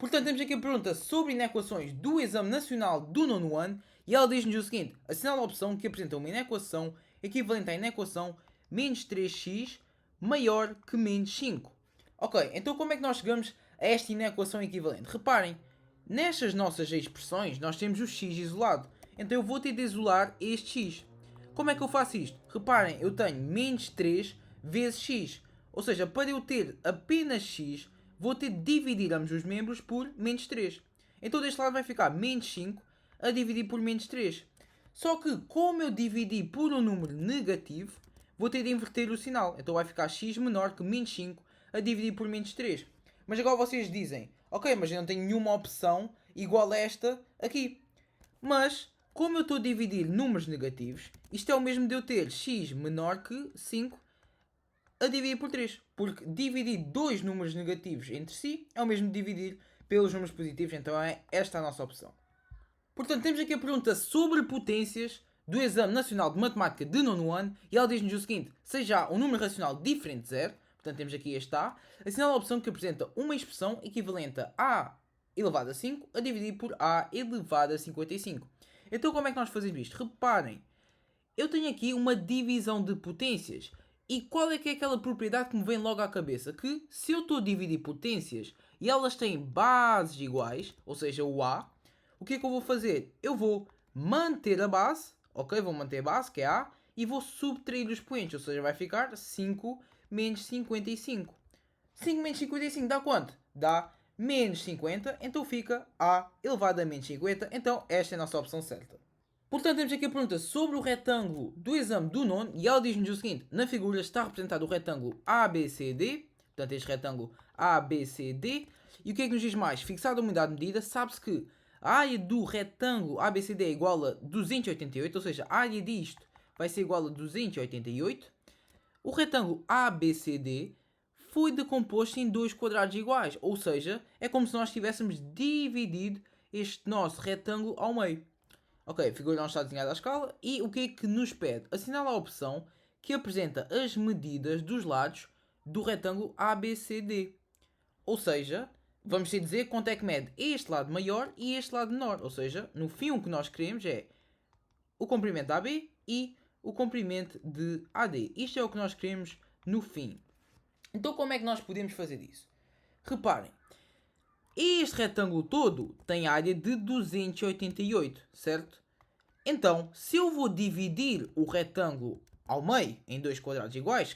Portanto, temos aqui a pergunta sobre inequações do Exame Nacional do nono ano e ela diz-nos o seguinte: assinala a opção que apresenta uma inequação equivalente à inequação menos 3x maior que menos 5. Ok, então como é que nós chegamos a esta inequação equivalente? Reparem, nestas nossas expressões nós temos o x isolado, então eu vou ter de isolar este x. Como é que eu faço isto? Reparem, eu tenho menos 3 vezes x, ou seja, para eu ter apenas x, vou ter de dividir ambos os membros por menos 3. Então deste lado vai ficar menos 5 a dividir por menos 3. Só que, como eu dividi por um número negativo, vou ter de inverter o sinal. Então vai ficar x menor que menos 5 a dividir por menos 3. Mas agora vocês dizem, ok, mas eu não tenho nenhuma opção igual a esta aqui. Mas, como eu estou a dividir números negativos, isto é o mesmo de eu ter x menor que 5 a dividir por 3. Porque dividir dois números negativos entre si é o mesmo de dividir pelos números positivos. Então é esta a nossa opção. Portanto, temos aqui a pergunta sobre potências do Exame Nacional de Matemática de nono ano e ela diz-nos o seguinte: seja um número racional diferente de zero, portanto temos aqui este A, assinala a opção que apresenta uma expressão equivalente a A elevado a 5 a dividir por A elevado a 55. Então como é que nós fazemos isto? Reparem, eu tenho aqui uma divisão de potências. E qual é que é aquela propriedade que me vem logo à cabeça? Que se eu estou a dividir potências e elas têm bases iguais, ou seja, o A, o que é que eu vou fazer? Eu vou manter a base, ok? Vou manter a base, que é A, e vou subtrair os expoentes, ou seja, vai ficar 5 menos 55. 5 menos 55 dá quanto? Dá menos 50, então fica A elevado a menos 50, então esta é a nossa opção certa. Portanto, temos aqui a pergunta sobre o retângulo do exame do nono e ela diz-nos o seguinte: na figura está representado o retângulo ABCD, portanto este retângulo ABCD, e o que é que nos diz mais? Fixada a unidade de medida, sabe-se que a área do retângulo ABCD é igual a 288, ou seja, a área disto vai ser igual a 288. O retângulo ABCD foi decomposto em dois quadrados iguais, ou seja, é como se nós tivéssemos dividido este nosso retângulo ao meio. Ok, a figura não está desenhada à escala e o que é que nos pede? Assinala a opção que apresenta as medidas dos lados do retângulo ABCD. Ou seja, vamos ter de dizer quanto é que mede este lado maior e este lado menor. Ou seja, no fim o que nós queremos é o comprimento AB e o comprimento de AD. Isto é o que nós queremos no fim. Então como é que nós podemos fazer isso? Reparem, este retângulo todo tem área de 288, certo? Então, se eu vou dividir o retângulo ao meio em dois quadrados iguais,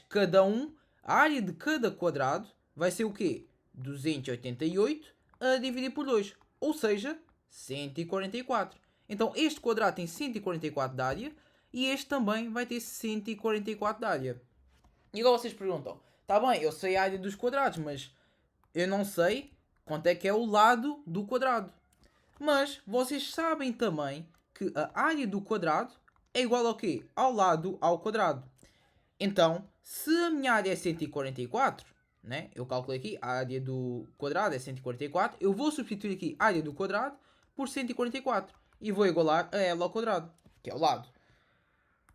a área de cada quadrado vai ser o quê? 288 a dividir por 2, ou seja, 144. Então, este quadrado tem 144 de área e este também vai ter 144 de área. E agora vocês perguntam, tá bem, eu sei a área dos quadrados, mas eu não sei quanto é que é o lado do quadrado. Mas vocês sabem também que a área do quadrado é igual ao quê? Ao lado ao quadrado. Então, se a minha área é 144, né? Eu calculei aqui, a área do quadrado é 144, eu vou substituir aqui a área do quadrado por 144 e vou igualar a ela ao quadrado, que é o lado.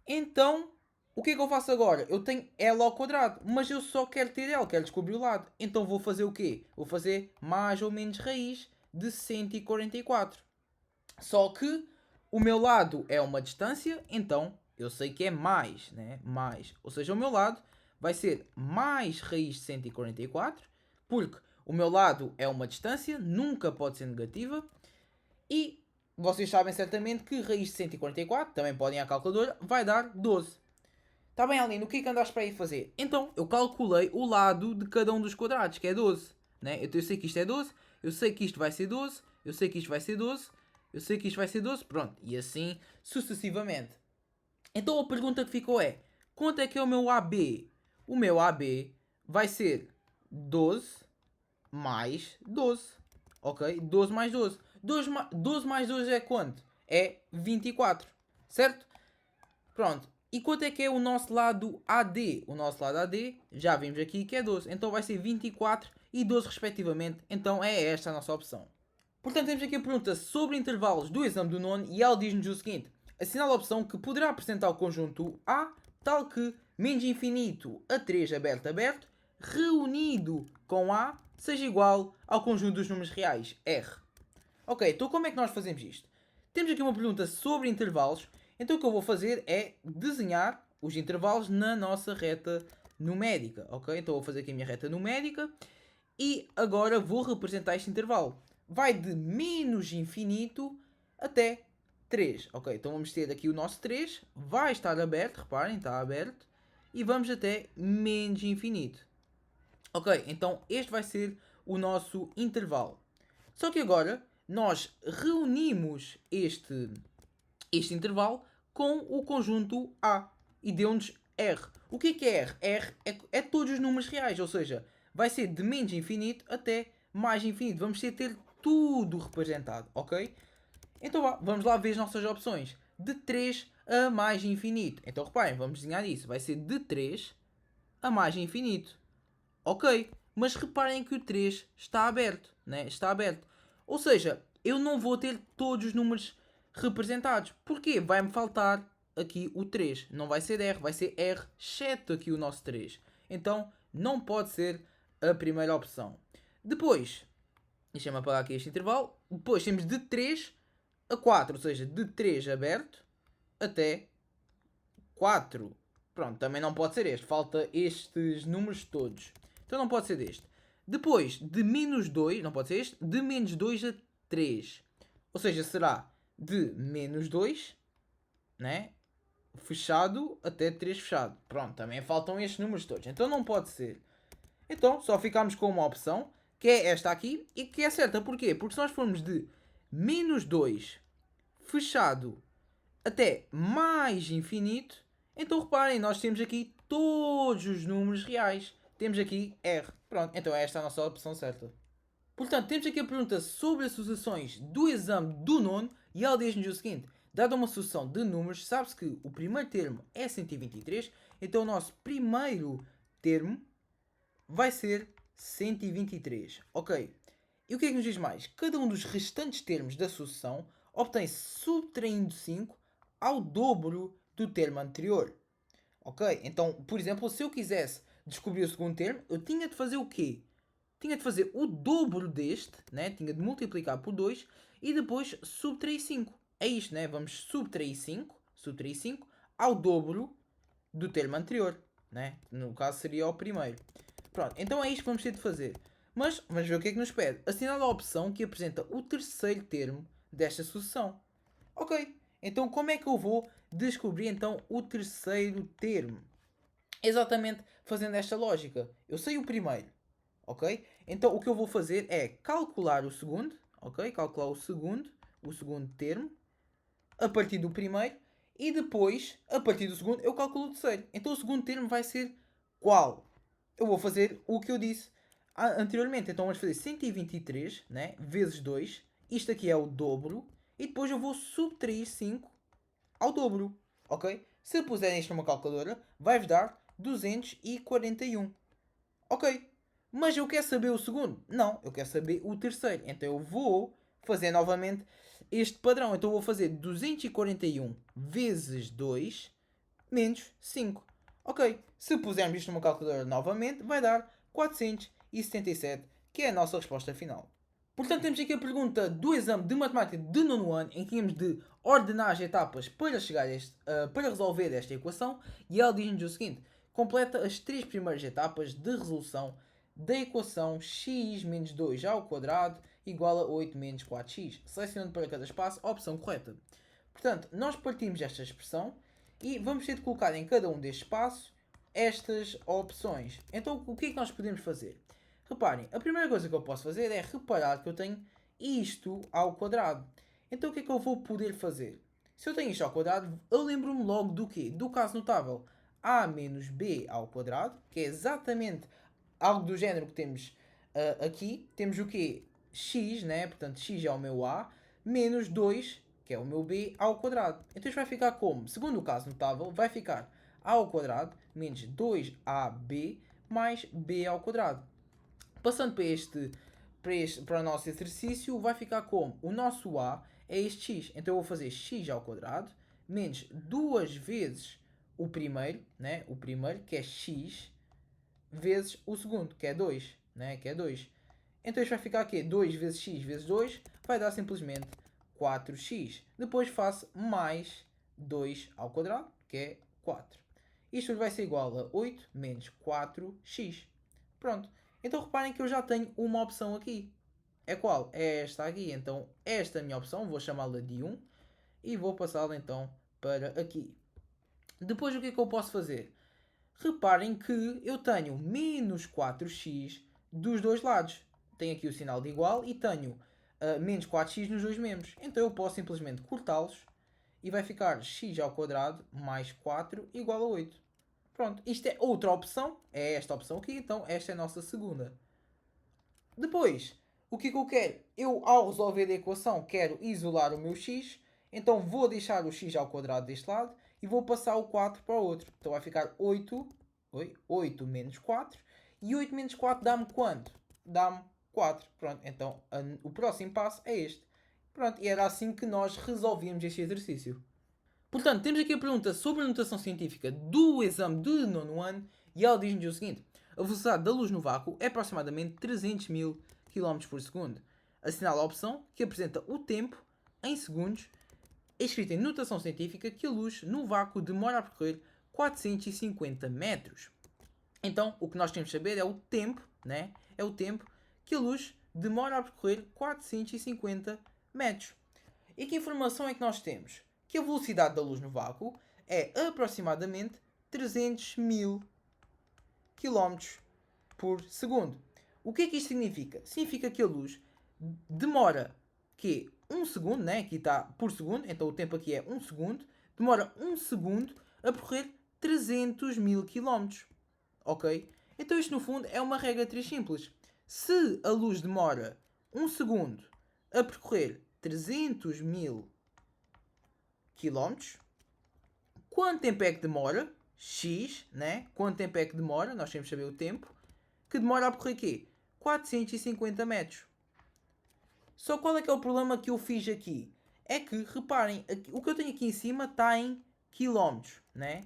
Então, o que é que eu faço agora? Eu tenho L ao quadrado, mas eu só quero ter L, quero descobrir o lado. Então vou fazer o quê? Vou fazer mais ou menos raiz de 144. Só que o meu lado é uma distância, então eu sei que é mais, né? Mais. Ou seja, o meu lado vai ser mais raiz de 144, porque o meu lado é uma distância, nunca pode ser negativa, e vocês sabem certamente que raiz de 144, também podem ir à calculadora, vai dar 12. Está bem, Aline, o que é que andaste para aí fazer? Então, eu calculei o lado de cada um dos quadrados, que é 12. Né? Eu sei que isto é 12, eu sei que isto vai ser 12, eu sei que isto vai ser 12, eu sei que isto vai ser 12, pronto. E assim sucessivamente. Então a pergunta que ficou é, quanto é que é o meu AB? O meu AB vai ser 12 mais 12. Ok? 12 mais 12. 12 mais 12 é quanto? É 24. Certo? Pronto. E quanto é que é o nosso lado AD? O nosso lado AD, já vimos aqui que é 12. Então vai ser 24 e 12 respectivamente. Então é esta a nossa opção. Portanto, temos aqui a pergunta sobre intervalos do exame do nono e ela diz-nos o seguinte. Assinala a opção que poderá apresentar o conjunto A, tal que menos infinito a 3 aberto aberto, reunido com A seja igual ao conjunto dos números reais, R. Ok, então como é que nós fazemos isto? Temos aqui uma pergunta sobre intervalos, então o que eu vou fazer é desenhar os intervalos na nossa reta numérica, ok? Então vou fazer aqui a minha reta numérica e agora vou representar este intervalo. Vai de menos infinito até 3, ok? Então vamos ter aqui o nosso 3, vai estar aberto, reparem, está aberto, e vamos até menos infinito. Ok, então este vai ser o nosso intervalo. Só que agora nós reunimos este intervalo com o conjunto A e deu-nos R. O que é R? R é todos os números reais, ou seja, vai ser de menos infinito até mais infinito. Vamos ter tudo representado, ok? Então vamos lá ver as nossas opções. De 3 a mais infinito. Então reparem, vamos desenhar isso. Vai ser de 3 a mais infinito. Ok, mas reparem que o 3 está aberto, né? Está aberto. Ou seja, eu não vou ter todos os números representados. Porquê? Vai-me faltar aqui o 3. Não vai ser R, vai ser R, exceto aqui o nosso 3. Então, não pode ser a primeira opção. Depois, deixa-me apagar aqui este intervalo. Depois temos de 3 a 4, ou seja, de 3 aberto até 4. Pronto, também não pode ser este. Falta estes números todos. Então não pode ser deste. Depois, de menos 2, não pode ser este, de menos 2 a 3. Ou seja, será de menos 2, né? Fechado até 3 fechado. Pronto, também faltam estes números todos. Então não pode ser. Então só ficamos com uma opção, que é esta aqui, e que é certa. Porquê? Porque se nós formos de menos 2 fechado até mais infinito, então reparem, nós temos aqui todos os números reais. Temos aqui R. Pronto, então esta é a nossa opção certa. Portanto, temos aqui a pergunta sobre as sucessões do exame do nono e ela diz-nos o seguinte. Dada uma sucessão de números, sabe-se que o primeiro termo é 123, então o nosso primeiro termo vai ser 123. Ok. E o que é que nos diz mais? Cada um dos restantes termos da sucessão obtém-se subtraindo 5 ao dobro do termo anterior. Ok? Então, por exemplo, se eu quisesse descobrir o segundo termo, eu tinha de fazer o quê? Tinha de fazer o dobro deste, né? Tinha de multiplicar por 2 e depois subtrair 5. É isto, né? Vamos subtrair 5 ao dobro do termo anterior, né? No caso seria o primeiro. Pronto, então é isto que vamos ter de fazer. Mas vamos ver o que é que nos pede. Assinala a opção que apresenta o terceiro termo desta sucessão. Ok, então como é que eu vou descobrir então o terceiro termo? Exatamente fazendo esta lógica. Eu sei o primeiro, ok? Então o que eu vou fazer é calcular o segundo, ok? Calcular o segundo termo, a partir do primeiro, e depois, a partir do segundo, eu calculo o terceiro. Então o segundo termo vai ser qual? Eu vou fazer o que eu disse anteriormente. Então vamos fazer 123, né? Vezes 2. Isto aqui é o dobro. E depois eu vou subtrair 5 ao dobro. Ok? Se puserem isto numa calculadora, vai-vos dar 241. Ok. Mas eu quero saber o segundo? Não, eu quero saber o terceiro. Então eu vou fazer novamente este padrão. Então eu vou fazer 241 vezes 2 menos 5. Ok, se pusermos isto numa calculadora novamente, vai dar 477, que é a nossa resposta final. Portanto, temos aqui a pergunta do exame de matemática de nono ano, em que tínhamos de ordenar as etapas para, para resolver esta equação, e ela diz-nos o seguinte: completa as três primeiras etapas de resolução da equação x menos 2 ao quadrado igual a 8 menos 4x, selecionando para cada espaço a opção correta. Portanto, nós partimos desta expressão e vamos ter de colocar em cada um destes espaços estas opções. Então, o que é que nós podemos fazer? Reparem, a primeira coisa que eu posso fazer é reparar que eu tenho isto ao quadrado. Então, o que é que eu vou poder fazer? Se eu tenho isto ao quadrado, eu lembro-me logo do quê? Do caso notável a menos b ao quadrado, que é exatamente algo do género que temos aqui. Temos o quê? X, né? Portanto, x é o meu a, menos 2, que é o meu b, ao quadrado. Então isto vai ficar como? Segundo o caso notável, vai ficar a ao quadrado menos 2ab mais b ao quadrado. Passando para o nosso exercício, vai ficar como? O nosso a é este x. Então eu vou fazer x ao quadrado menos duas vezes o primeiro, né? O primeiro, que é x, vezes o segundo, que é 2, né? Que é 2. Então isto vai ficar aqui, 2 vezes x vezes 2, vai dar simplesmente 4x. Depois faço mais 2 ao quadrado, que é 4. Isto vai ser igual a 8 menos 4x. Pronto. Então reparem que eu já tenho uma opção aqui. É qual? É esta aqui. Então esta é a minha opção, vou chamá-la de 1 e vou passá-la então para aqui. Depois o que é que eu posso fazer? Reparem que eu tenho menos 4x dos dois lados. Tenho aqui o sinal de igual e tenho menos 4x nos dois membros. Então eu posso simplesmente cortá-los e vai ficar x ao quadrado mais 4 igual a 8. Pronto, isto é outra opção, é esta opção aqui, então esta é a nossa segunda. Depois, o que é que eu quero? Eu, ao resolver a equação, quero isolar o meu x, então vou deixar o x ao quadrado deste lado e vou passar o 4 para o outro. Então vai ficar 8 menos 4, e 8 menos 4 dá-me quanto? Dá-me 4. Pronto, então o próximo passo é este. Pronto, e era assim que nós resolvíamos este exercício. Portanto, temos aqui a pergunta sobre a notação científica do exame de nono ano e ela diz-nos o seguinte: a velocidade da luz no vácuo é aproximadamente 300 mil km por segundo. Assinala a opção que apresenta o tempo em segundos, escrita em notação científica, que a luz no vácuo demora a percorrer 450 metros. Então, o que nós temos de saber é o tempo, né? É o tempo que a luz demora a percorrer 450 metros. E que informação é que nós temos? Que a velocidade da luz no vácuo é aproximadamente 300 mil km por segundo. O que é que isto significa? Significa que a luz demora que 1 segundo, né? Aqui está por segundo, então o tempo aqui é 1 segundo, demora 1 segundo a percorrer 300 mil km. Ok? Então isto no fundo é uma regra 3 simples. Se a luz demora 1 segundo a percorrer 300 mil km, quanto tempo é que demora? X, né? Quanto tempo é que demora? Nós temos que saber o tempo. Que demora a percorrer quê? 450 metros. Só qual é que é o problema que eu fiz aqui? É que, reparem, aqui, o que eu tenho aqui em cima está em quilómetros, né?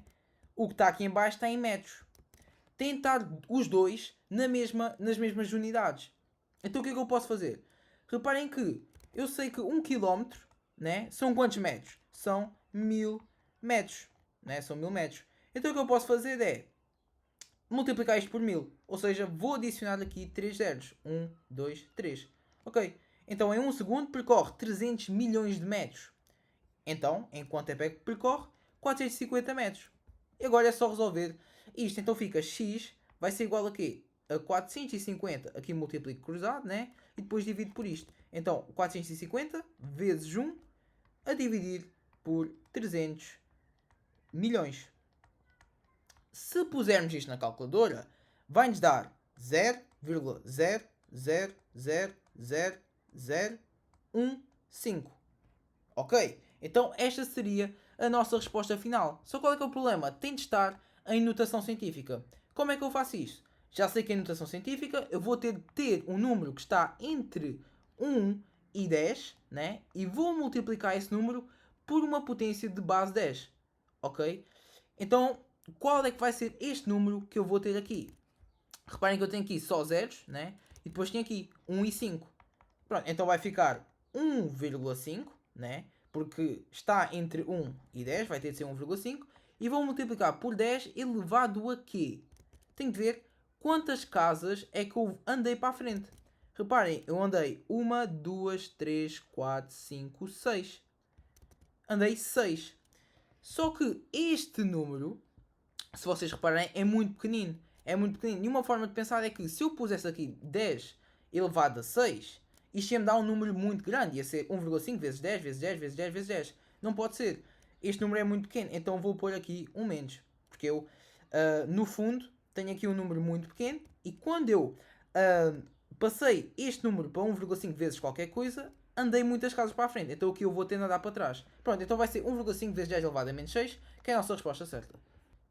O que está aqui em baixo está em metros. Tem de estar os dois nas mesmas unidades. Então o que é que eu posso fazer? Reparem que eu sei que 1 km, né, são quantos metros? São 1000 metros. Né? São 1000 metros. Então o que eu posso fazer é multiplicar isto por 1000. Ou seja, vou adicionar aqui 3 zeros. 1, 2, 3. Ok. Então em 1 segundo percorre 300 milhões de metros. Então, em quanto tempo é que percorre? 450 metros. E agora é só resolver isto. Então fica x vai ser igual a quê? A 450. Aqui multiplico cruzado, né? E depois divido por isto. Então 450 vezes 1 a dividir por 300 milhões. Se pusermos isto na calculadora, vai-nos dar 0,0000015. Ok? Então esta seria a nossa resposta final. Só qual é que é o problema? Tem de estar em notação científica. Como é que eu faço isso? Já sei que em notação científica eu vou ter de ter um número que está entre 1 e 10, né? E vou multiplicar esse número por uma potência de base 10. Ok? Então, qual é que vai ser este número que eu vou ter aqui? Reparem que eu tenho aqui só zeros, né? E depois tenho aqui 1 e 5. Pronto, então vai ficar 1,5, né? Porque está entre 1 e 10, vai ter de ser 1,5. E vou multiplicar por 10 elevado a quê? Tenho de ver quantas casas é que eu andei para a frente. Reparem, eu andei 1, 2, 3, 4, 5, 6. Andei 6. Só que este número, se vocês repararem, é muito pequenino. É muito pequenino. E uma forma de pensar é que se eu pusesse aqui 10 elevado a 6, isto ia me dar um número muito grande. Ia ser 1,5 vezes 10, vezes 10, vezes 10, vezes 10. Não pode ser. Este número é muito pequeno. Então vou pôr aqui um menos. Porque eu, no fundo, tenho aqui um número muito pequeno. E quando eu passei este número para 1,5 vezes qualquer coisa, andei muitas casas para a frente. Então aqui eu vou ter de andar para trás. Pronto, então vai ser 1,5 vezes 10 elevado a menos 6, que é a nossa resposta certa.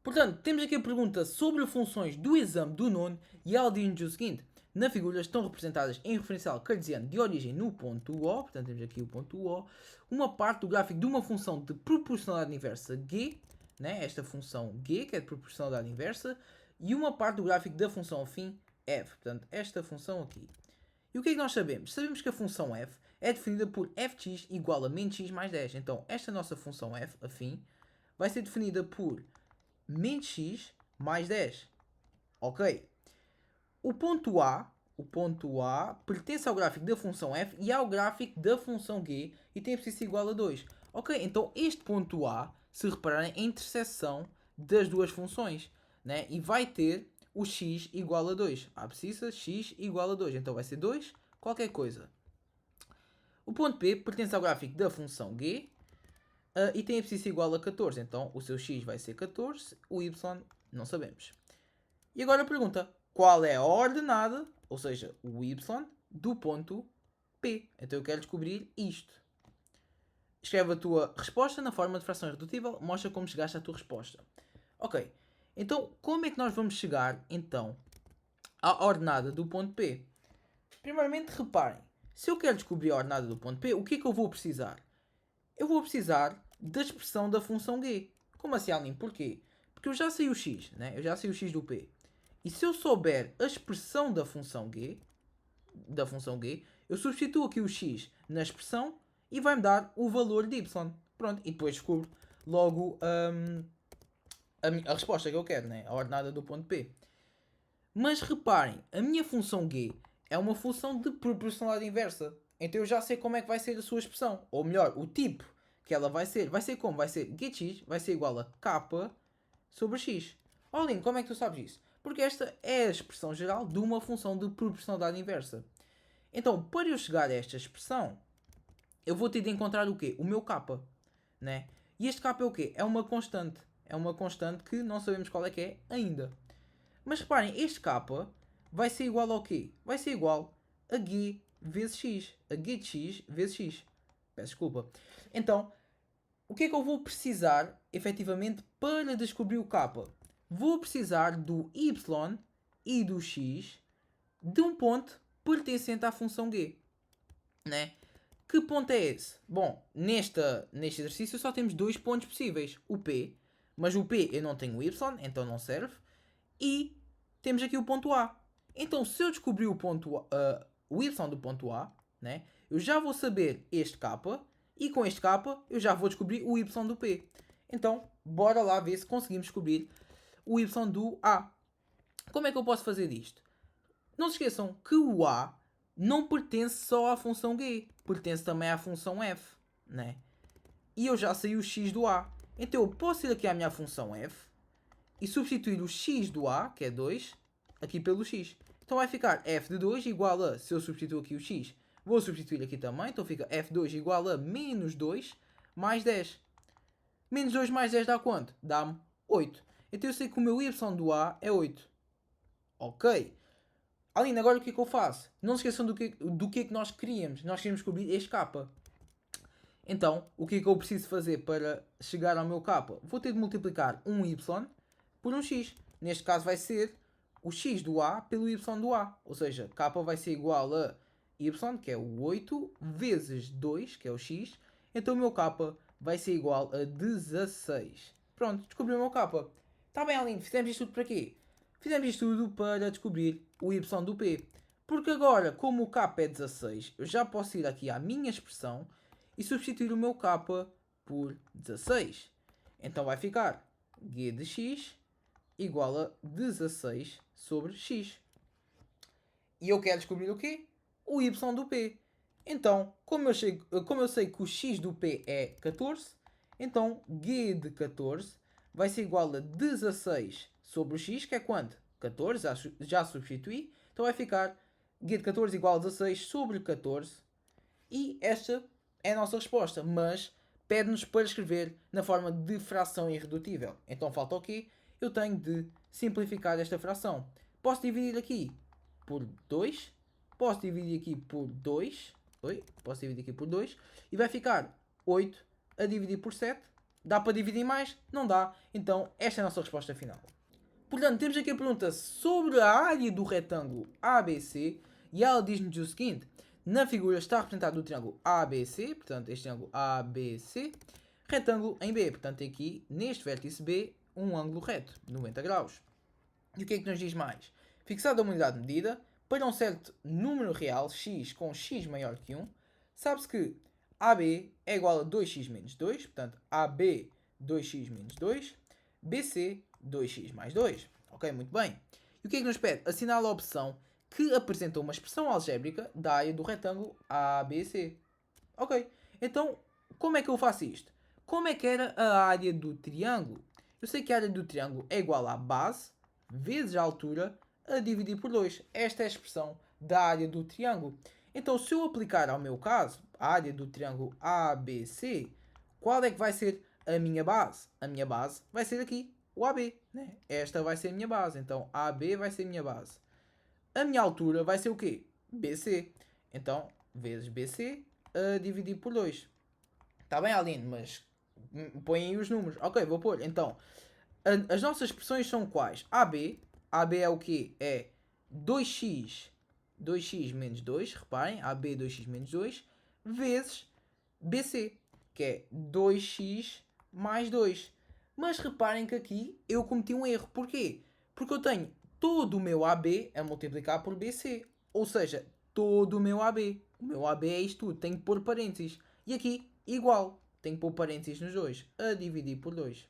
Portanto, temos aqui a pergunta sobre funções do exame do nono e ela diz-nos o seguinte: na figura estão representadas em referencial cartesiano de origem no ponto O, portanto temos aqui o ponto O, uma parte do gráfico de uma função de proporcionalidade inversa G, né, esta função G, que é de proporcionalidade inversa, e uma parte do gráfico da função afim f. Portanto, esta função aqui. E o que é que nós sabemos? Sabemos que a função f é definida por fx igual a menos x mais 10. Então, esta nossa função f, afim, vai ser definida por menos x mais 10. Ok? O ponto A pertence ao gráfico da função f e ao gráfico da função g e tem abscissa igual a 2. Ok, então este ponto A, se repararem, é a interseção das duas funções, né? E vai ter o x igual a 2. A abscissa x igual a 2. Então vai ser 2 qualquer coisa. O ponto P pertence ao gráfico da função g e tem abscissa igual a 14. Então o seu x vai ser 14, o y não sabemos. E agora a pergunta, qual é a ordenada, ou seja, o y, do ponto P? Então eu quero descobrir isto. Escreve a tua resposta na forma de fração irredutível, mostra como chegaste à tua resposta. Ok, então como é que nós vamos chegar, então, à ordenada do ponto P? Primeiramente, reparem, se eu quero descobrir a ordenada do ponto P, o que é que eu vou precisar? Eu vou precisar da expressão da função g. Como assim, Aline? Porquê? Porque eu já sei o x, né? Eu já sei o x do P. E se eu souber a expressão da função g, eu substituo aqui o x na expressão e vai-me dar o valor de y. Pronto, e depois descubro logo a resposta que eu quero, né? A ordenada do ponto P. Mas reparem, a minha função g é uma função de proporcionalidade inversa. Então eu já sei como é que vai ser a sua expressão. Ou melhor, o tipo que ela vai ser. Vai ser como? Vai ser gx vai ser igual a k sobre x. Aline, como é que tu sabes isso? Porque esta é a expressão geral de uma função de proporcionalidade inversa. Então, para eu chegar a esta expressão, eu vou ter de encontrar o quê? O meu k. Né? E este k é o quê? É uma constante. É uma constante que não sabemos qual é que é ainda. Mas reparem, este k vai ser igual ao quê? Vai ser igual a g vezes x. A g de x vezes x. Peço desculpa. Então, o que é que eu vou precisar, efetivamente, para descobrir o k? Vou precisar do y e do x de um ponto pertencente à função g. Né? Que ponto é esse? Bom, neste exercício só temos dois pontos possíveis. O P, mas o P eu não tenho o y, então não serve. E temos aqui o ponto A. Então, se eu descobrir o ponto o y do ponto A, né, eu já vou saber este k, e com este k eu já vou descobrir o y do P. Então, bora lá ver se conseguimos descobrir o y do A. Como é que eu posso fazer isto? Não se esqueçam que o A não pertence só à função g, pertence também à função f, né? E eu já sei o x do A. Então eu posso ir aqui à minha função f e substituir o x do A, que é 2, aqui pelo x. Então vai ficar f de 2 igual a, se eu substituir aqui o x, vou substituir aqui também, então fica f2 igual a menos 2 mais 10. Menos 2 mais 10 dá quanto? Dá-me 8. Então eu sei que o meu y do A é 8. Ok. Aline, agora o que é que eu faço? Não se esqueçam do que é que nós queríamos. Nós queríamos descobrir este k. Então, o que é que eu preciso fazer para chegar ao meu k? Vou ter de multiplicar um y por um x. Neste caso vai ser o x do A pelo y do A. Ou seja, k vai ser igual a y, que é o 8, vezes 2, que é o x. Então o meu k vai ser igual a 16. Pronto, descobri o meu k. Está bem, Aline, fizemos isto tudo para quê? Fizemos isto tudo para descobrir o y do P. Porque agora, como o k é 16, eu já posso ir aqui à minha expressão e substituir o meu k por 16. Então vai ficar g de x igual a 16 sobre x. E eu quero descobrir o quê? O y do P. Então, como eu sei que o x do P é 14, então g de 14 vai ser igual a 16 sobre o x, que é quanto? 14, já substituí. Então vai ficar g de 14 igual a 16 sobre 14. E esta é a nossa resposta, mas pede-nos para escrever na forma de fração irredutível. Então falta o quê? Eu tenho de simplificar esta fração. Posso dividir aqui por 2. Posso dividir aqui por 2. Posso dividir aqui por 2. E vai ficar 8 a dividir por 7. Dá para dividir mais? Não dá. Então esta é a nossa resposta final. Portanto, temos aqui a pergunta sobre a área do retângulo ABC. E ela diz-nos o seguinte. Na figura está representado o triângulo ABC. Portanto, este triângulo ABC. Retângulo em B. Portanto, aqui neste vértice B um ângulo reto, 90 graus. E o que é que nos diz mais? Fixada uma unidade de medida, para um certo número real, x com x maior que 1, sabe-se que AB é igual a 2x menos 2, portanto, AB 2x menos 2, BC 2x mais 2. Ok, muito bem. E o que é que nos pede? Assinala a opção que apresenta uma expressão algébrica da área do retângulo ABC. Ok, então como é que eu faço isto? Como é que era a área do triângulo? Eu sei que a área do triângulo é igual à base vezes a altura a dividir por 2. Esta é a expressão da área do triângulo. Então, se eu aplicar ao meu caso, a área do triângulo ABC, qual é que vai ser a minha base? A minha base vai ser aqui, o AB. Né? Esta vai ser a minha base. Então, AB vai ser a minha base. A minha altura vai ser o quê? BC. Então, vezes BC a dividir por 2. Está bem, Aline, mas põe aí os números. Ok, vou pôr. Então, as nossas expressões são quais? AB. AB é o quê? É 2x menos 2. Reparem, AB 2x menos 2. Vezes BC, que é 2x mais 2. Mas reparem que aqui eu cometi um erro. Porquê? Porque eu tenho todo o meu AB a multiplicar por BC. Ou seja, todo o meu AB. O meu AB é isto tudo. Tenho que pôr parênteses. E aqui, igual. Tenho que pôr parênteses nos dois. A dividir por 2.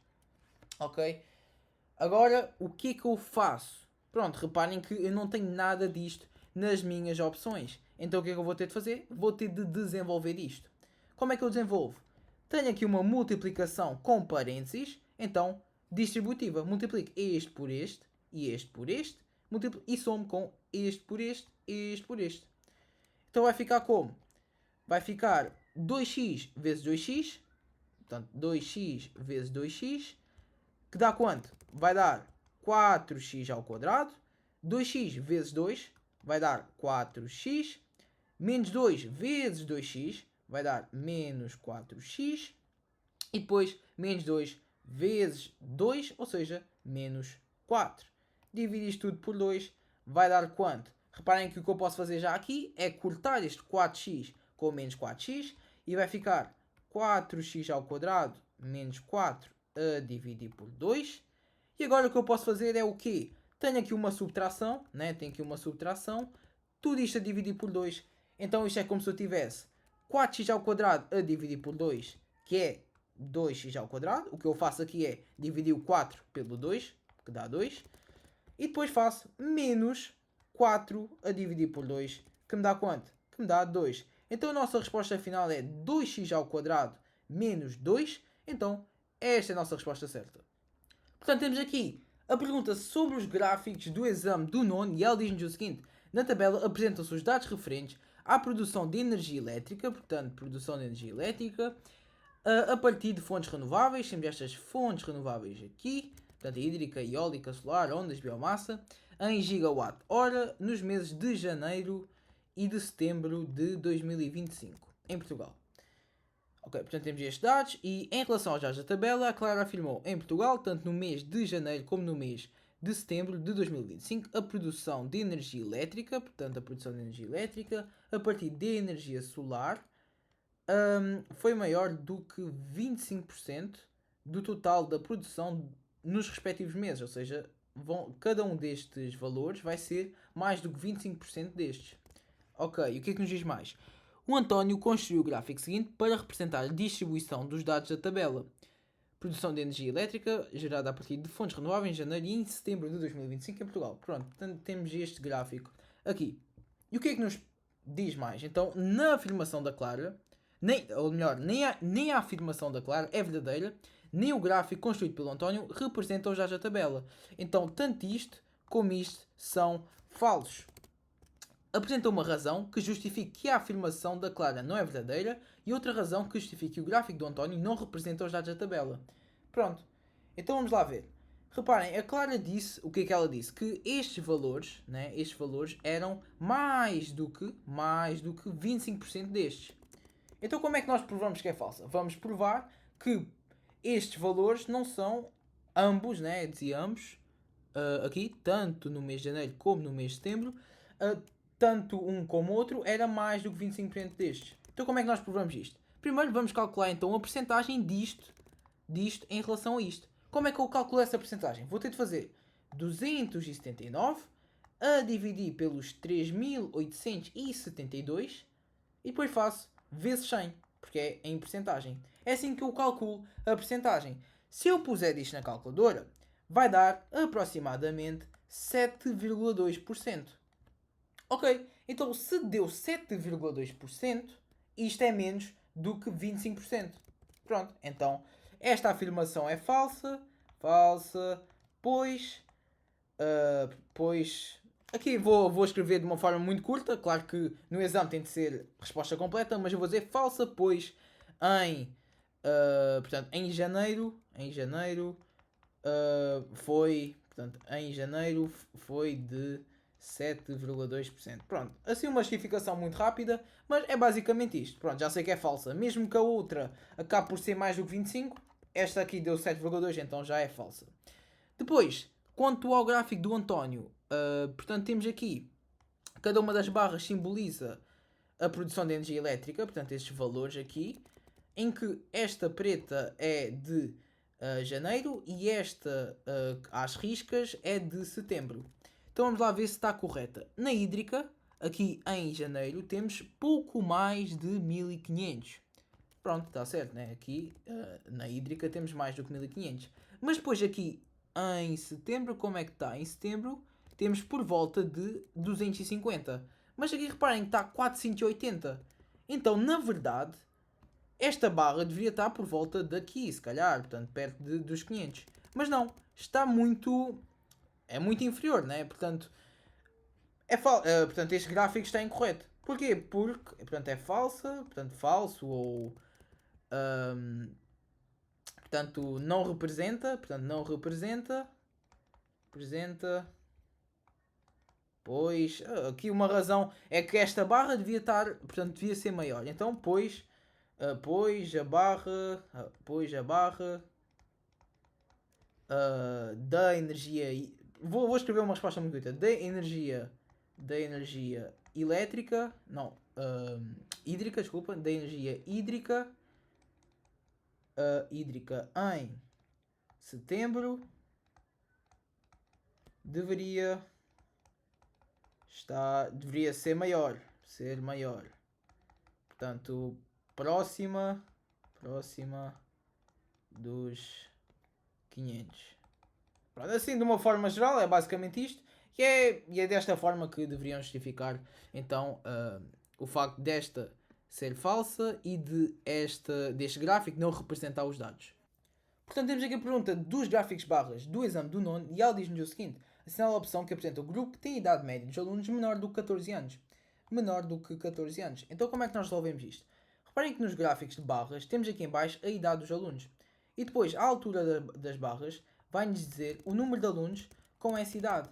Ok? Agora, o que é que eu faço? Pronto, reparem que eu não tenho nada disto nas minhas opções. Então o que é que eu vou ter de fazer? Vou ter de desenvolver isto. Como é que eu desenvolvo? Tenho aqui uma multiplicação com parênteses. Então, distributiva. Multiplico este por este e este por este. E somo com este por este e este por este. Então vai ficar como? Vai ficar 2x vezes 2x. Portanto, 2x vezes 2x. Que dá quanto? Vai dar 4x ao quadrado. 2x vezes 2 vai dar 4x. Menos 2 vezes 2x vai dar menos 4x. E depois menos 2 vezes 2, ou seja, menos 4. Dividir isto tudo por 2 vai dar quanto? Reparem que o que eu posso fazer já aqui é cortar este 4x com menos 4x e vai ficar 4x ao quadrado menos 4 a dividir por 2. E agora o que eu posso fazer é o quê? Tenho aqui uma subtração, né? Tenho aqui uma subtração, tudo isto a dividir por 2. Então isto é como se eu tivesse 4x ao quadrado a dividir por 2, que é 2x ao quadrado. O que eu faço aqui é dividir o 4 pelo 2, que dá 2. E depois faço menos 4 a dividir por 2, que me dá quanto? Que me dá 2. Então a nossa resposta final é 2x ao quadrado menos 2. Então esta é a nossa resposta certa. Portanto, temos aqui a pergunta sobre os gráficos do exame do nono e ela diz-nos o seguinte. Na tabela apresentam-se os dados referentes à produção de energia elétrica, portanto, produção de energia elétrica, a partir de fontes renováveis. Temos estas fontes renováveis aqui, portanto, hídrica, eólica, solar, ondas, biomassa, em gigawatt-hora, nos meses de janeiro e de setembro de 2025, em Portugal. Ok, portanto temos estes dados e em relação aos dados da tabela, a Clara afirmou em Portugal, tanto no mês de janeiro como no mês de setembro de 2025, a produção de energia elétrica, portanto a produção de energia elétrica a partir de energia solar, foi maior do que 25% do total da produção nos respectivos meses, ou seja, cada um destes valores vai ser mais do que 25% destes. Ok, e o que é que nos diz mais? O António construiu o gráfico seguinte para representar a distribuição dos dados da tabela. Produção de energia elétrica gerada a partir de fontes renováveis em janeiro e em setembro de 2025 em Portugal. Pronto, portanto temos este gráfico aqui. E o que é que nos diz mais? Então, na afirmação da Clara, nem a afirmação da Clara é verdadeira, nem o gráfico construído pelo António representa os dados da tabela. Então, tanto isto como isto são falsos. Apresenta uma razão que justifique que a afirmação da Clara não é verdadeira e outra razão que justifique que o gráfico do António não representa os dados da tabela. Pronto. Então vamos lá ver. Reparem, a Clara disse, o que é que ela disse? Que estes valores eram mais do que 25% destes. Então como é que nós provamos que é falsa? Vamos provar que estes valores não são ambos, né? Dizia ambos, aqui, tanto no mês de janeiro como no mês de setembro, tanto um como o outro era mais do que 25% destes. Então como é que nós provamos isto? Primeiro vamos calcular então a percentagem disto em relação a isto. Como é que eu calculo essa percentagem? Vou ter de fazer 279 a dividir pelos 3872 e depois faço vezes 100, porque é em percentagem. É assim que eu calculo a percentagem. Se eu puser isto na calculadora, vai dar aproximadamente 7,2%. Ok, então se deu 7,2%, isto é menos do que 25%. Pronto, então esta afirmação é falsa, pois, pois, aqui vou escrever de uma forma muito curta, claro que no exame tem de ser resposta completa, mas eu vou dizer falsa, pois portanto, em janeiro, em janeiro foi de 7,2%. Pronto, assim uma justificação muito rápida, mas é basicamente isto. Pronto, já sei que é falsa. Mesmo que a outra acabe por ser mais do que 25, esta aqui deu 7,2, então já é falsa. Depois, quanto ao gráfico do António, portanto temos aqui, cada uma das barras simboliza a produção de energia elétrica, portanto estes valores aqui, em que esta preta é de janeiro e esta às riscas é de setembro. Então vamos lá ver se está correta. Na hídrica, aqui em janeiro, temos pouco mais de 1500. Pronto, está certo, né? Aqui na hídrica temos mais do que 1500. Mas depois aqui em setembro, como é que está? Em setembro temos por volta de 250. Mas aqui reparem que está 480. Então, na verdade, esta barra deveria estar por volta daqui, se calhar, portanto, perto dos 500. Mas não, está muito... é muito inferior, né? Portanto, portanto, este gráfico está incorreto. Porquê? Porque, portanto, é falsa, portanto, falso, ou... portanto, não representa, representa... Pois, aqui uma razão é que esta barra devia estar, portanto, devia ser maior. Então, pois a barra da energia. Vou escrever uma resposta muito curta. Da energia elétrica, não, hídrica, desculpa, da energia hídrica, hídrica em setembro deveria ser maior, portanto, próxima dos 500. Pronto, assim, de uma forma geral, é basicamente isto. E é desta forma que deveriam justificar, então, o facto desta ser falsa e deste gráfico não representar os dados. Portanto, temos aqui a pergunta dos gráficos barras do exame do nono e ela diz-nos o seguinte: assinala a opção que apresenta o grupo que tem a idade média dos alunos menor do que 14 anos. Então, como é que nós resolvemos isto? Reparem que nos gráficos de barras temos aqui em baixo a idade dos alunos. E depois, a altura das barras vai-nos dizer o número de alunos com essa idade.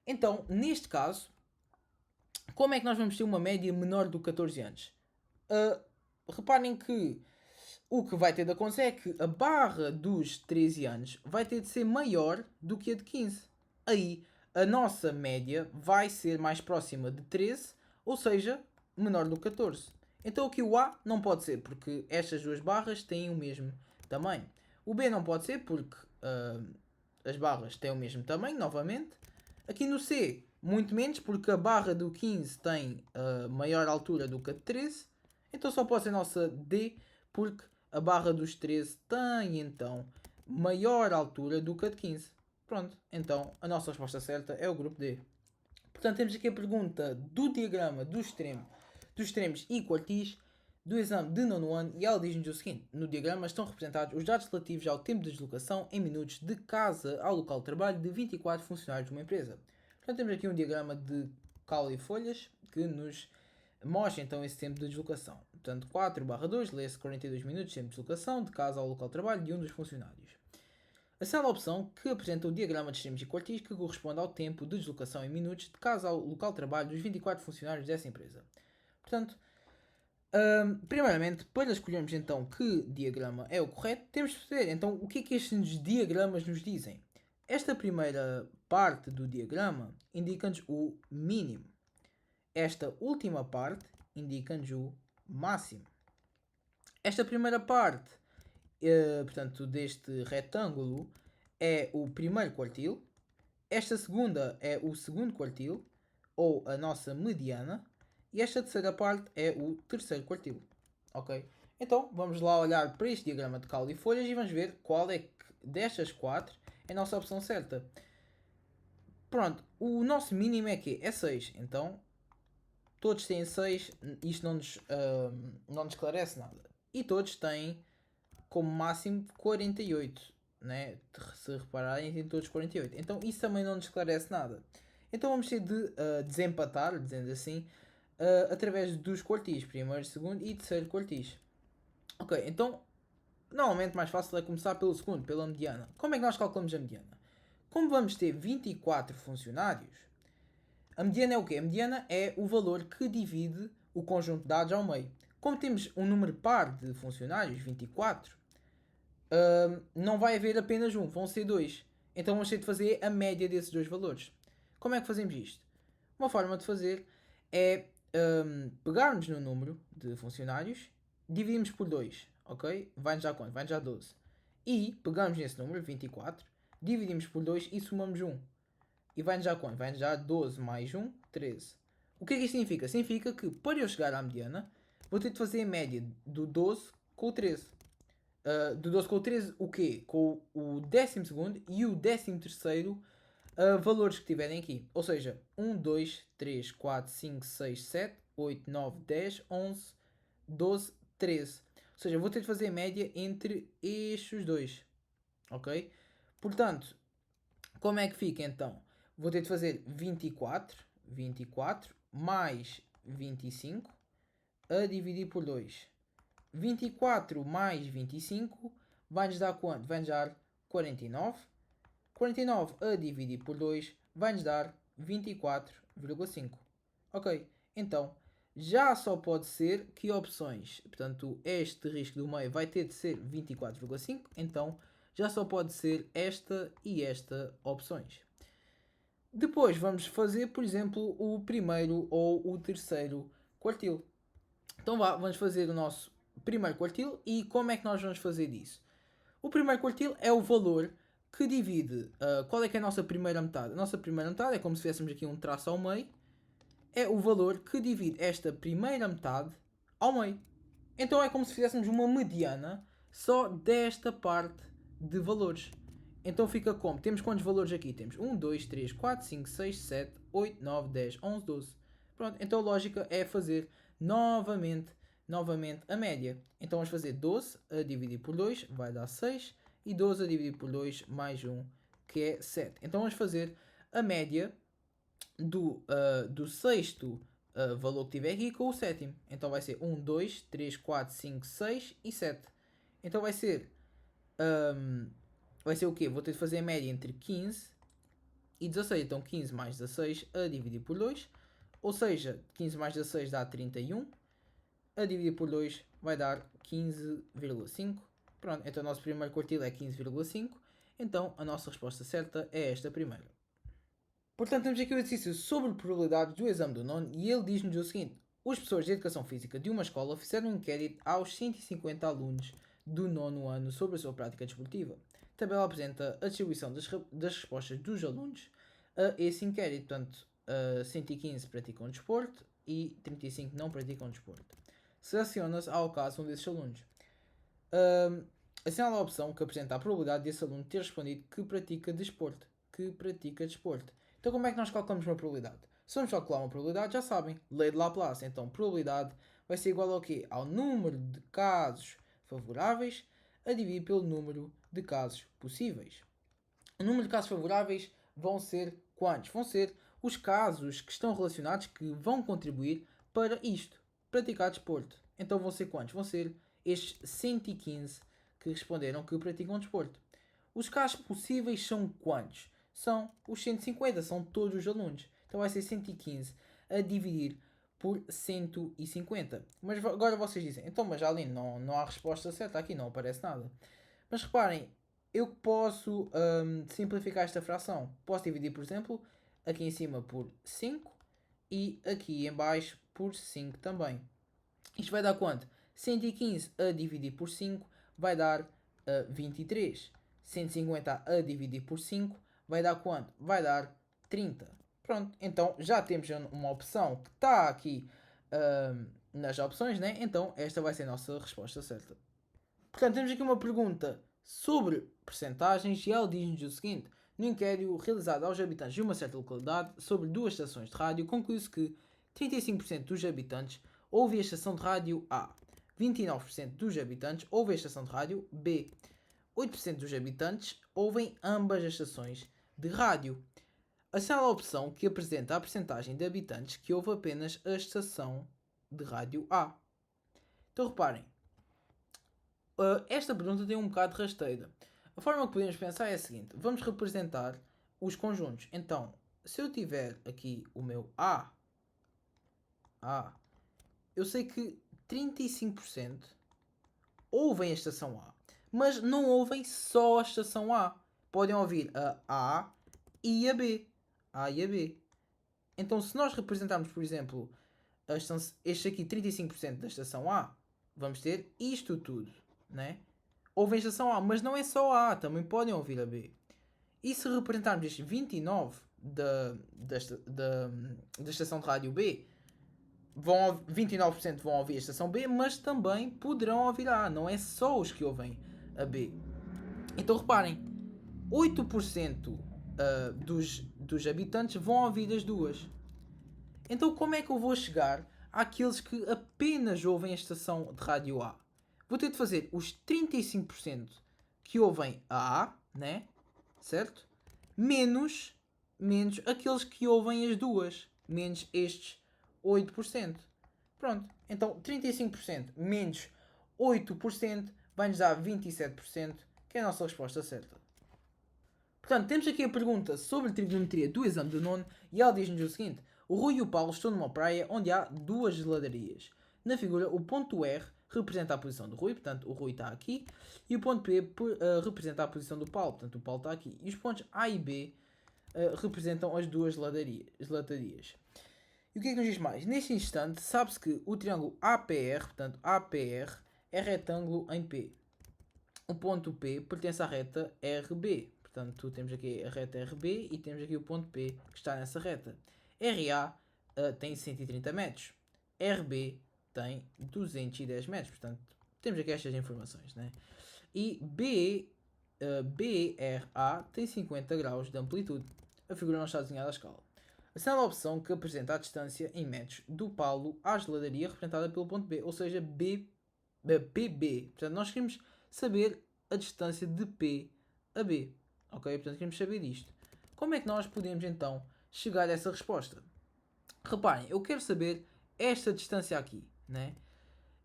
Então, neste caso, como é que nós vamos ter uma média menor do que 14 anos? Reparem que o que vai ter de acontecer é que a barra dos 13 anos vai ter de ser maior do que a de 15. Aí, a nossa média vai ser mais próxima de 13, ou seja, menor do que 14. Então aqui o A não pode ser, porque estas duas barras têm o mesmo tamanho. O B não pode ser, porque as barras têm o mesmo tamanho, novamente. Aqui no C, muito menos, porque a barra do 15 tem maior altura do que a de 13. Então só pode ser a nossa D, porque a barra dos 13 tem, então, maior altura do que a de 15. Pronto, então a nossa resposta certa é o grupo D. Portanto, temos aqui a pergunta do diagrama dos extremos e quartis do exame de nono ano e ela diz-nos o seguinte: no diagrama estão representados os dados relativos ao tempo de deslocação em minutos de casa ao local de trabalho de 24 funcionários de uma empresa. Portanto, temos aqui um diagrama de caule e folhas que nos mostra então esse tempo de deslocação. Portanto, 4/2 lê-se 42 minutos de tempo de deslocação de casa ao local de trabalho de um dos funcionários. Assinala a opção que apresenta o diagrama de extremos e quartis que corresponde ao tempo de deslocação em minutos de casa ao local de trabalho dos 24 funcionários dessa empresa. Portanto, primeiramente, para escolhermos então que diagrama é o correto, temos de perceber então o que é que estes diagramas nos dizem. Esta primeira parte do diagrama indica-nos o mínimo. Esta última parte indica-nos o máximo. Esta primeira parte, portanto, deste retângulo é o primeiro quartil Esta segunda é o segundo quartil, ou a nossa mediana, e esta terceira parte é o terceiro quartil. Ok? Então, vamos lá olhar para este diagrama de caule e folhas e vamos ver qual é que destas quatro é a nossa opção certa. Pronto, o nosso mínimo é que é 6, então todos têm 6, isto não nos esclarece nada. E todos têm como máximo 48, né? Se repararem, têm todos 48. Então isso também não nos esclarece nada. Então vamos ter de desempatar, dizendo assim, através dos quartis, primeiro, segundo e terceiro quartis. Ok, então normalmente mais fácil é começar pelo segundo, pela mediana. Como é que nós calculamos a mediana? Como vamos ter 24 funcionários, a mediana é o quê? A mediana é o valor que divide o conjunto de dados ao meio. Como temos um número par de funcionários, 24, não vai haver apenas um, vão ser dois. Então vamos ter de fazer a média desses dois valores. Como é que fazemos isto? Uma forma de fazer é pegarmos no número de funcionários, dividimos por 2, ok? Vai-nos dar quanto? Vai-nos dar 12. E pegamos nesse número, 24, dividimos por 2 e somamos 1. E vai-nos dar quanto? Vai-nos dar 12 mais 1, 13. O que é que isto significa? Significa que para eu chegar à mediana, vou ter de fazer a média do 12 com o 13. Do 12 com o 13, o quê? Com o 12º e o 13º valores que tiverem aqui. Ou seja, 1, 2, 3, 4, 5, 6, 7, 8, 9, 10, 11, 12, 13. Ou seja, vou ter de fazer a média entre estes dois. Ok? Portanto, como é que fica então? Vou ter de fazer 24 mais 25 a dividir por 2. 24 mais 25 vai-nos dar quanto? Vai-nos dar 49. 49 a dividir por 2 vai-nos dar 24,5. Ok, então já só pode ser que opções. Portanto, este risco do meio vai ter de ser 24,5. Então já só pode ser esta e esta opções. Depois vamos fazer, por exemplo, o primeiro ou o terceiro quartil. Então vamos fazer o nosso primeiro quartil e como é que nós vamos fazer isso? O primeiro quartil é o valor que divide, qual é que é a nossa primeira metade? A nossa primeira metade é como se tivéssemos aqui um traço ao meio, é o valor que divide esta primeira metade ao meio. Então é como se fizéssemos uma mediana só desta parte de valores. Então fica como? Temos quantos valores aqui? Temos 1, 2, 3, 4, 5, 6, 7, 8, 9, 10, 11, 12. Pronto, então a lógica é fazer novamente a média. Então vamos fazer 12 a dividir por 2, vai dar 6. E 12 a dividir por 2 mais 1, que é 7. Então vamos fazer a média do sexto valor que tiver aqui com o sétimo. Então vai ser 1, 2, 3, 4, 5, 6 e 7. Então vai ser o quê? Vou ter de fazer a média entre 15 e 16. Então 15 mais 16 a dividir por 2. Ou seja, 15 mais 16 dá 31. A dividir por 2 vai dar 15,5. Pronto, então o nosso primeiro quartil é 15,5. Então a nossa resposta certa é esta primeira. Portanto, temos aqui o exercício sobre probabilidades do exame do nono e ele diz-nos o seguinte: os professores de educação física de uma escola fizeram um inquérito aos 150 alunos do nono ano sobre a sua prática desportiva. A tabela apresenta a distribuição das respostas dos alunos a esse inquérito. Portanto, 115 praticam desporto e 35 não praticam desporto. Seleciona-se ao caso um desses alunos. Assinala a opção que apresenta a probabilidade desse aluno ter respondido que pratica desporto. Então como é que nós calculamos uma probabilidade? Se vamos calcular uma probabilidade, já sabem, lei de Laplace. Então probabilidade vai ser igual ao quê? Ao número de casos favoráveis a dividir pelo número de casos possíveis. O número de casos favoráveis vão ser quantos? Vão ser os casos que estão relacionados que vão contribuir para isto, praticar desporto. Então vão ser quantos? Vão ser estes 115 que responderam que praticam desporto. Os casos possíveis são quantos? São os 150, são todos os alunos. Então vai ser 115 a dividir por 150. Mas agora vocês dizem, então mas ali não há resposta certa aqui, não aparece nada. Mas reparem, eu posso simplificar esta fração. Posso dividir, por exemplo, aqui em cima por 5 e aqui em baixo por 5 também. Isto vai dar quanto? 115 a dividir por 5 vai dar 23. 150 a dividir por 5 vai dar quanto? Vai dar 30. Pronto, então já temos uma opção que está aqui nas opções, né? Então esta vai ser a nossa resposta certa. Portanto, temos aqui uma pergunta sobre percentagens e ela diz-nos o seguinte: no inquérito realizado aos habitantes de uma certa localidade sobre 2 estações de rádio, conclui-se que 35% dos habitantes ouvem a estação de rádio A, 29% dos habitantes ouvem a estação de rádio B, 8% dos habitantes ouvem ambas as estações de rádio. Assinala a opção que apresenta a percentagem de habitantes que ouve apenas a estação de rádio A. Então reparem, esta pergunta tem um bocado de rasteira. A forma que podemos pensar é a seguinte: vamos representar os conjuntos. Então, se eu tiver aqui o meu A, eu sei que 35% ouvem a estação A, mas não ouvem só a estação A. Podem ouvir a A e a B. A e a B. Então, se nós representarmos, por exemplo, este aqui 35% da estação A, vamos ter isto tudo, né? Ouvem a estação A, mas não é só a A, também podem ouvir a B. E se representarmos estes 29 da estação de rádio B, 29% vão ouvir a estação B, mas também poderão ouvir a A, não é só os que ouvem a B. Então reparem, 8% dos habitantes vão ouvir as duas. Então como é que eu vou chegar àqueles que apenas ouvem a estação de rádio A? Vou ter de fazer os 35% que ouvem a A, né? Certo? Menos aqueles que ouvem as duas. Menos estes 8%. Pronto. Então 35% menos 8% vai-nos dar 27%, que é a nossa resposta certa. Portanto, temos aqui a pergunta sobre trigonometria do exame do nono e ela diz-nos o seguinte: o Rui e o Paulo estão numa praia onde há duas geladarias. Na figura, o ponto R representa a posição do Rui, portanto o Rui está aqui, e o ponto P representa a posição do Paulo, portanto o Paulo está aqui. E os pontos A e B representam as duas geladarias. E o que é que nos diz mais? Neste instante, sabe-se que o triângulo APR, portanto APR, é retângulo em P. O ponto P pertence à reta RB. Portanto, temos aqui a reta RB e temos aqui o ponto P que está nessa reta. RA tem 130 metros. RB tem 210 metros. Portanto, temos aqui estas informações, né? E BRA tem 50 graus de amplitude. A figura não está desenhada à escala. Assinala a opção que apresenta a distância em metros do Paulo à geladaria representada pelo ponto B, ou seja, PB. Portanto, nós queremos saber a distância de P a B. Ok? Portanto, queremos saber disto. Como é que nós podemos então chegar a essa resposta? Reparem, eu quero saber esta distância aqui, né?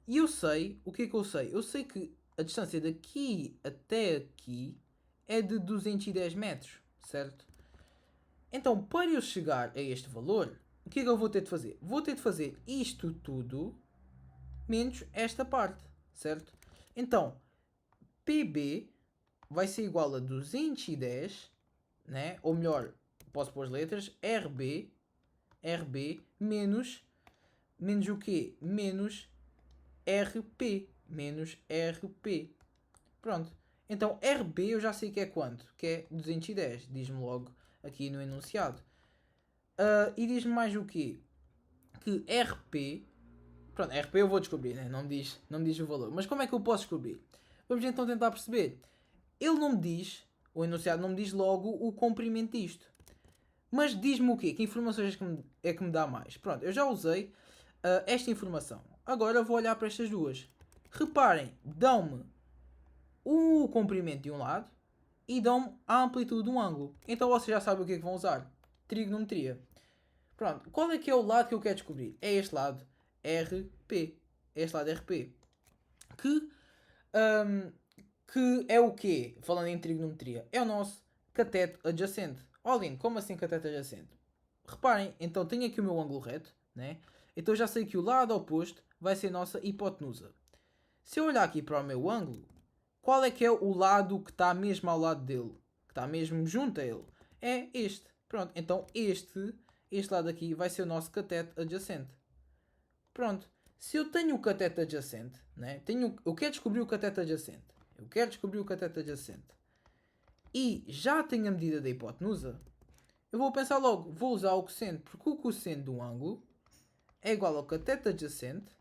E eu sei, o que é que eu sei? Eu sei que a distância daqui até aqui é de 210 metros, certo? Então, para eu chegar a este valor, o que é que eu vou ter de fazer? Vou ter de fazer isto tudo menos esta parte, certo? Então, PB vai ser igual a 210, né? Ou melhor, posso pôr as letras, RB menos o quê? Menos RP. Pronto. Então, RB eu já sei que é quanto? Que é 210. Diz-me logo aqui no enunciado. E diz-me mais o quê? Que RP... Pronto, RP eu vou descobrir, né? Não me diz o valor. Mas como é que eu posso descobrir? Vamos então tentar perceber. Ele não me diz, o enunciado não me diz logo o comprimento disto. Mas diz-me o quê? Que informações é que me dá mais? Pronto, eu já usei esta informação. Agora vou olhar para estas duas. Reparem, dão-me o comprimento de um lado e dão-me a amplitude de um ângulo. Então vocês já sabem o que é que vão usar. Trigonometria. Pronto, qual é que é o lado que eu quero descobrir? É este lado, RP. Este lado RP. Que é o quê? Falando em trigonometria. É o nosso cateto adjacente. Olhem, como assim cateto adjacente? Reparem, então tenho aqui o meu ângulo reto, né? Então já sei que o lado oposto vai ser a nossa hipotenusa. Se eu olhar aqui para o meu ângulo, qual é que é o lado que está mesmo ao lado dele? Que está mesmo junto a ele? É este. Pronto, então este lado aqui vai ser o nosso cateto adjacente. Pronto. Se eu tenho o cateto adjacente, né? Eu quero descobrir o cateto adjacente. e já tenho a medida da hipotenusa, eu vou pensar logo, vou usar o cosseno, porque o cosseno de um ângulo é igual ao cateto adjacente,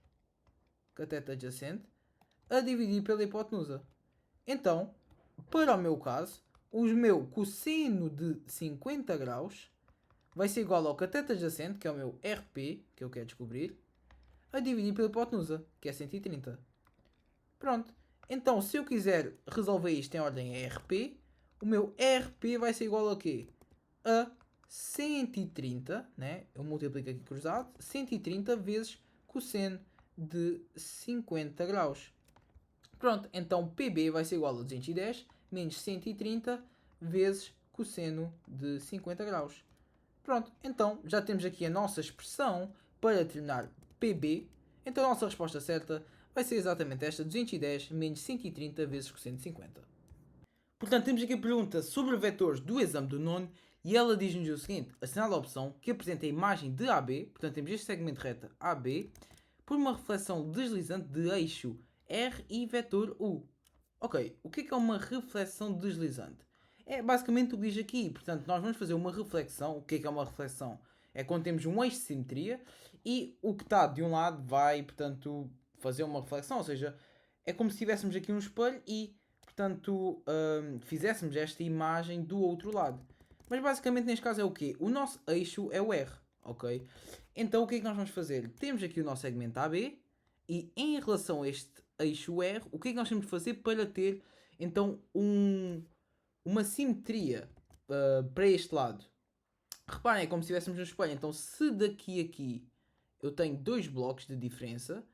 a dividir pela hipotenusa. Então, para o meu caso, o meu cosseno de 50 graus vai ser igual ao cateto adjacente, que é o meu RP, que eu quero descobrir, a dividir pela hipotenusa, que é 130. Pronto. Então, se eu quiser resolver isto em ordem RP, o meu RP vai ser igual a quê? A 130, né? Eu multiplico aqui cruzado, 130 vezes cosseno de 50 graus. Pronto, então PB vai ser igual a 210 menos 130 vezes cosseno de 50 graus. Pronto, então já temos aqui a nossa expressão para determinar PB. Então a nossa resposta certa vai ser exatamente esta, 210 menos 130 vezes cosseno de 50. Portanto, temos aqui a pergunta sobre vetores do exame do nono e ela diz-nos o seguinte: assinala a opção que apresenta a imagem de AB, portanto temos este segmento de reta AB, por uma reflexão deslizante de eixo R e vetor U. Ok, o que é uma reflexão deslizante? É basicamente o que diz aqui, portanto nós vamos fazer uma reflexão. O que é uma reflexão? É quando temos um eixo de simetria e o que está de um lado vai, portanto, fazer uma reflexão, ou seja, é como se tivéssemos aqui um espelho e portanto, fizéssemos esta imagem do outro lado. Mas basicamente neste caso é o quê? O nosso eixo é o R, ok? Então o que é que nós vamos fazer? Temos aqui o nosso segmento AB e em relação a este eixo R, o que é que nós temos de fazer para ter então uma simetria para este lado? Reparem, é como se tivéssemos um espelho. Então se daqui a aqui eu tenho dois blocos de diferença,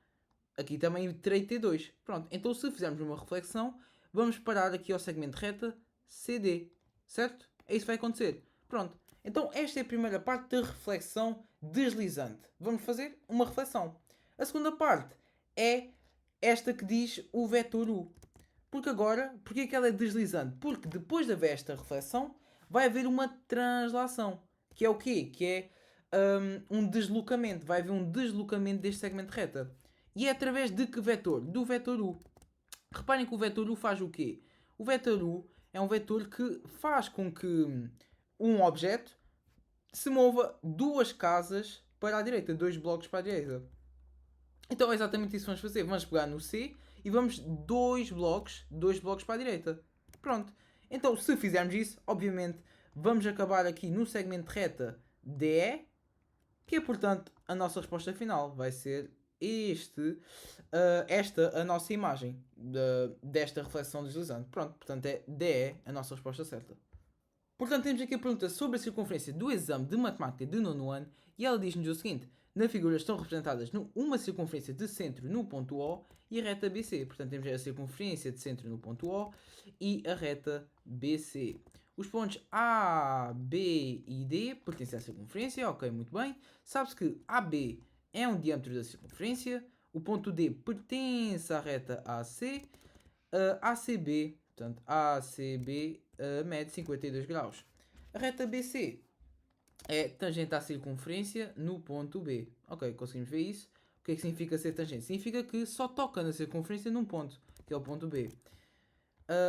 aqui também terei de ter dois. Pronto, então se fizermos uma reflexão, vamos parar aqui ao segmento reta CD, certo? É isso que vai acontecer. Pronto, então esta é a primeira parte da reflexão deslizante. Vamos fazer uma reflexão. A segunda parte é esta que diz o vetor U. Porque agora, porque é que ela é deslizante? Porque depois de haver esta reflexão, vai haver uma translação. Que é o quê? Que é um deslocamento. Vai haver um deslocamento deste segmento de reta. E é através de que vetor? Do vetor U. Reparem que o vetor U faz o quê? O vetor U é um vetor que faz com que um objeto se mova duas casas para a direita, dois blocos para a direita. Então é exatamente isso que vamos fazer. Vamos pegar no C e vamos dois blocos para a direita. Pronto. Então se fizermos isso, obviamente vamos acabar aqui no segmento de reta DE, que é portanto a nossa resposta final. Vai ser esta a nossa imagem desta reflexão deslizante. Pronto, portanto é DE a nossa resposta certa. Portanto, temos aqui a pergunta sobre a circunferência do exame de matemática de nono ano e ela diz-nos o seguinte: na figura estão representadas uma circunferência de centro no ponto O e a reta BC. Portanto, temos a circunferência de centro no ponto O e a reta BC. Os pontos A, B e D pertencem à circunferência, ok, muito bem. Sabe-se que AB é um diâmetro da circunferência, o ponto D pertence à reta AC, ACB, portanto, ACB mede 52 graus. A reta BC é tangente à circunferência no ponto B. Ok, conseguimos ver isso. O que é que significa ser tangente? Significa que só toca na circunferência num ponto, que é o ponto B.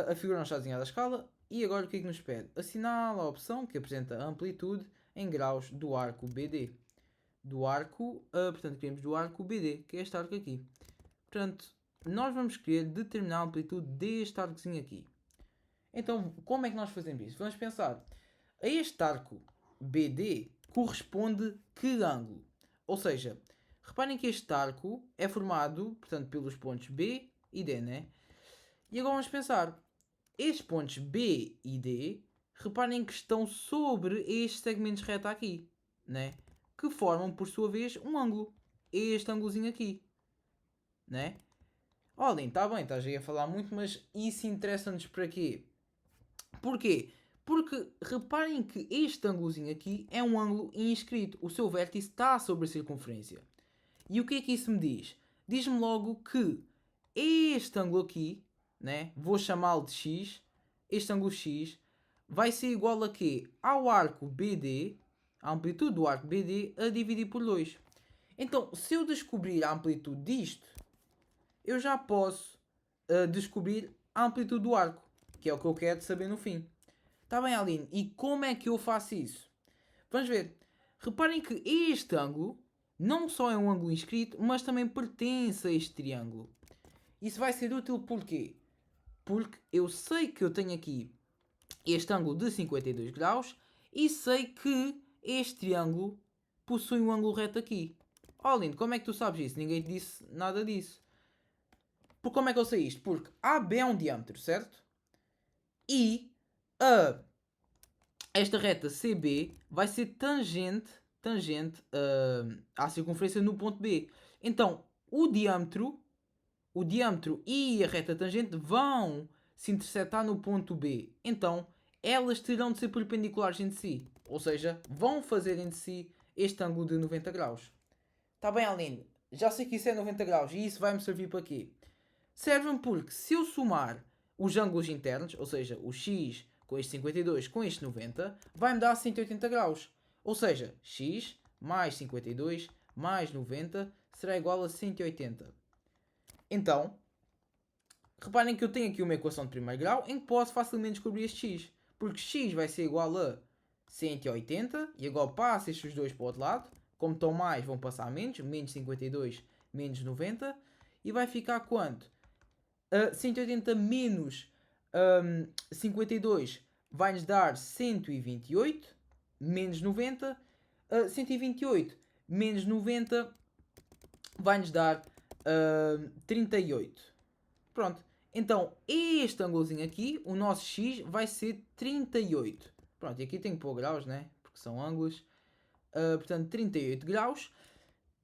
A figura não está desenhada à escala. E agora o que é que nos pede? Assinala a opção que apresenta a amplitude em graus do arco BD. Do arco, portanto, queremos do arco BD, que é este arco aqui. Portanto, nós vamos querer determinar a amplitude deste arcozinho aqui. Então, como é que nós fazemos isso? Vamos pensar, a este arco BD corresponde que ângulo? Ou seja, reparem que este arco é formado, portanto, pelos pontos B e D, né? E agora vamos pensar, estes pontos B e D, reparem que estão sobre estes segmentos reta aqui, né? Que formam, por sua vez, um ângulo. Este ângulozinho aqui, né? Olhem, está bem, estás aí a falar muito, mas isso interessa-nos para quê? Porquê? Porque reparem que este ângulozinho aqui é um ângulo inscrito. O seu vértice está sobre a circunferência. E o que é que isso me diz? Diz-me logo que este ângulo aqui, né, vou chamá-lo de x, este ângulo x, vai ser igual a quê? Ao arco BD, a amplitude do arco BD, a dividir por 2. Então, se eu descobrir a amplitude disto, eu já posso descobrir a amplitude do arco, que é o que eu quero saber no fim. Está bem, Aline, e como é que eu faço isso? Vamos ver. Reparem que este ângulo não só é um ângulo inscrito, mas também pertence a este triângulo. Isso vai ser útil porquê? Porque eu sei que eu tenho aqui este ângulo de 52 graus e sei que este triângulo possui um ângulo reto aqui. Oh, Aline, como é que tu sabes isso? Ninguém te disse nada disso. Por como é que eu sei isto? Porque AB é um diâmetro, certo? E esta reta CB vai ser tangente à circunferência no ponto B. Então, o diâmetro e a reta tangente vão se intersetar no ponto B. Então, elas terão de ser perpendiculares entre si. Ou seja, vão fazer entre si este ângulo de 90 graus. Está bem, Aline? Já sei que isso é 90 graus e isso vai-me servir para quê? Serve-me porque se eu somar os ângulos internos, ou seja, o x com este 52 com este 90, vai-me dar 180 graus. Ou seja, x mais 52 mais 90 será igual a 180. Então, reparem que eu tenho aqui uma equação de primeiro grau em que posso facilmente descobrir este x. Porque x vai ser igual a 180 e agora passo estes dois para o outro lado. Como estão mais, vão passar a menos. Menos 52, menos 90. E vai ficar quanto? 180 menos 52 vai-nos dar 128 menos 90. 128 menos 90 vai-nos dar 38. Pronto. Então, este ângulozinho aqui, o nosso x vai ser 38. Pronto, e aqui tenho que pôr graus, né? Porque são ângulos. Portanto, 38 graus.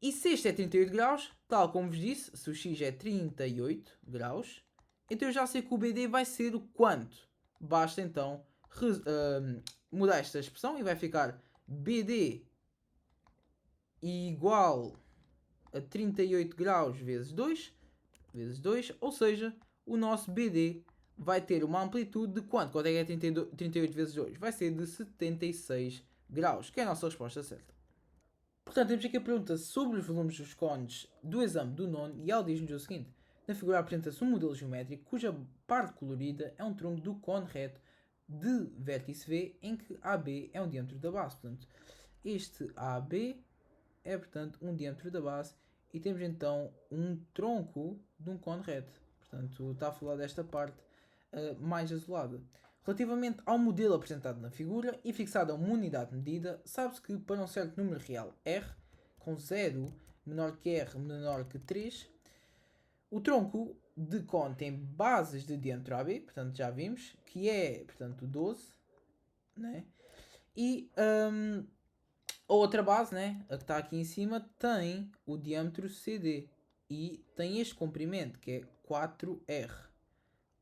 E se este é 38 graus, tal como vos disse, se o x é 38 graus, então eu já sei que o BD vai ser o quanto. Basta então mudar esta expressão e vai ficar BD igual a 38 graus vezes 2, ou seja, o nosso BD vai ter uma amplitude de quanto? Quanto é que é 38 vezes 2? Vai ser de 76 graus, que é a nossa resposta certa. Portanto, temos aqui a pergunta sobre os volumes dos cones do exame do nono e ela diz-nos o seguinte. Na figura apresenta-se um modelo geométrico cuja parte colorida é um tronco do cone reto de vértice V em que AB é um diâmetro da base. Portanto, este AB é, portanto, um diâmetro da base e temos então um tronco de um cone reto. Portanto, está a falar desta parte mais azulada. Relativamente ao modelo apresentado na figura e fixado a uma unidade de medida, sabe-se que para um certo número real R, com 0 menor que R menor que 3, o tronco de cone tem bases de diâmetro AB, portanto já vimos, que é, portanto, 12, né? E a outra base, né, a que está aqui em cima, tem o diâmetro CD e tem este comprimento, que é 4R.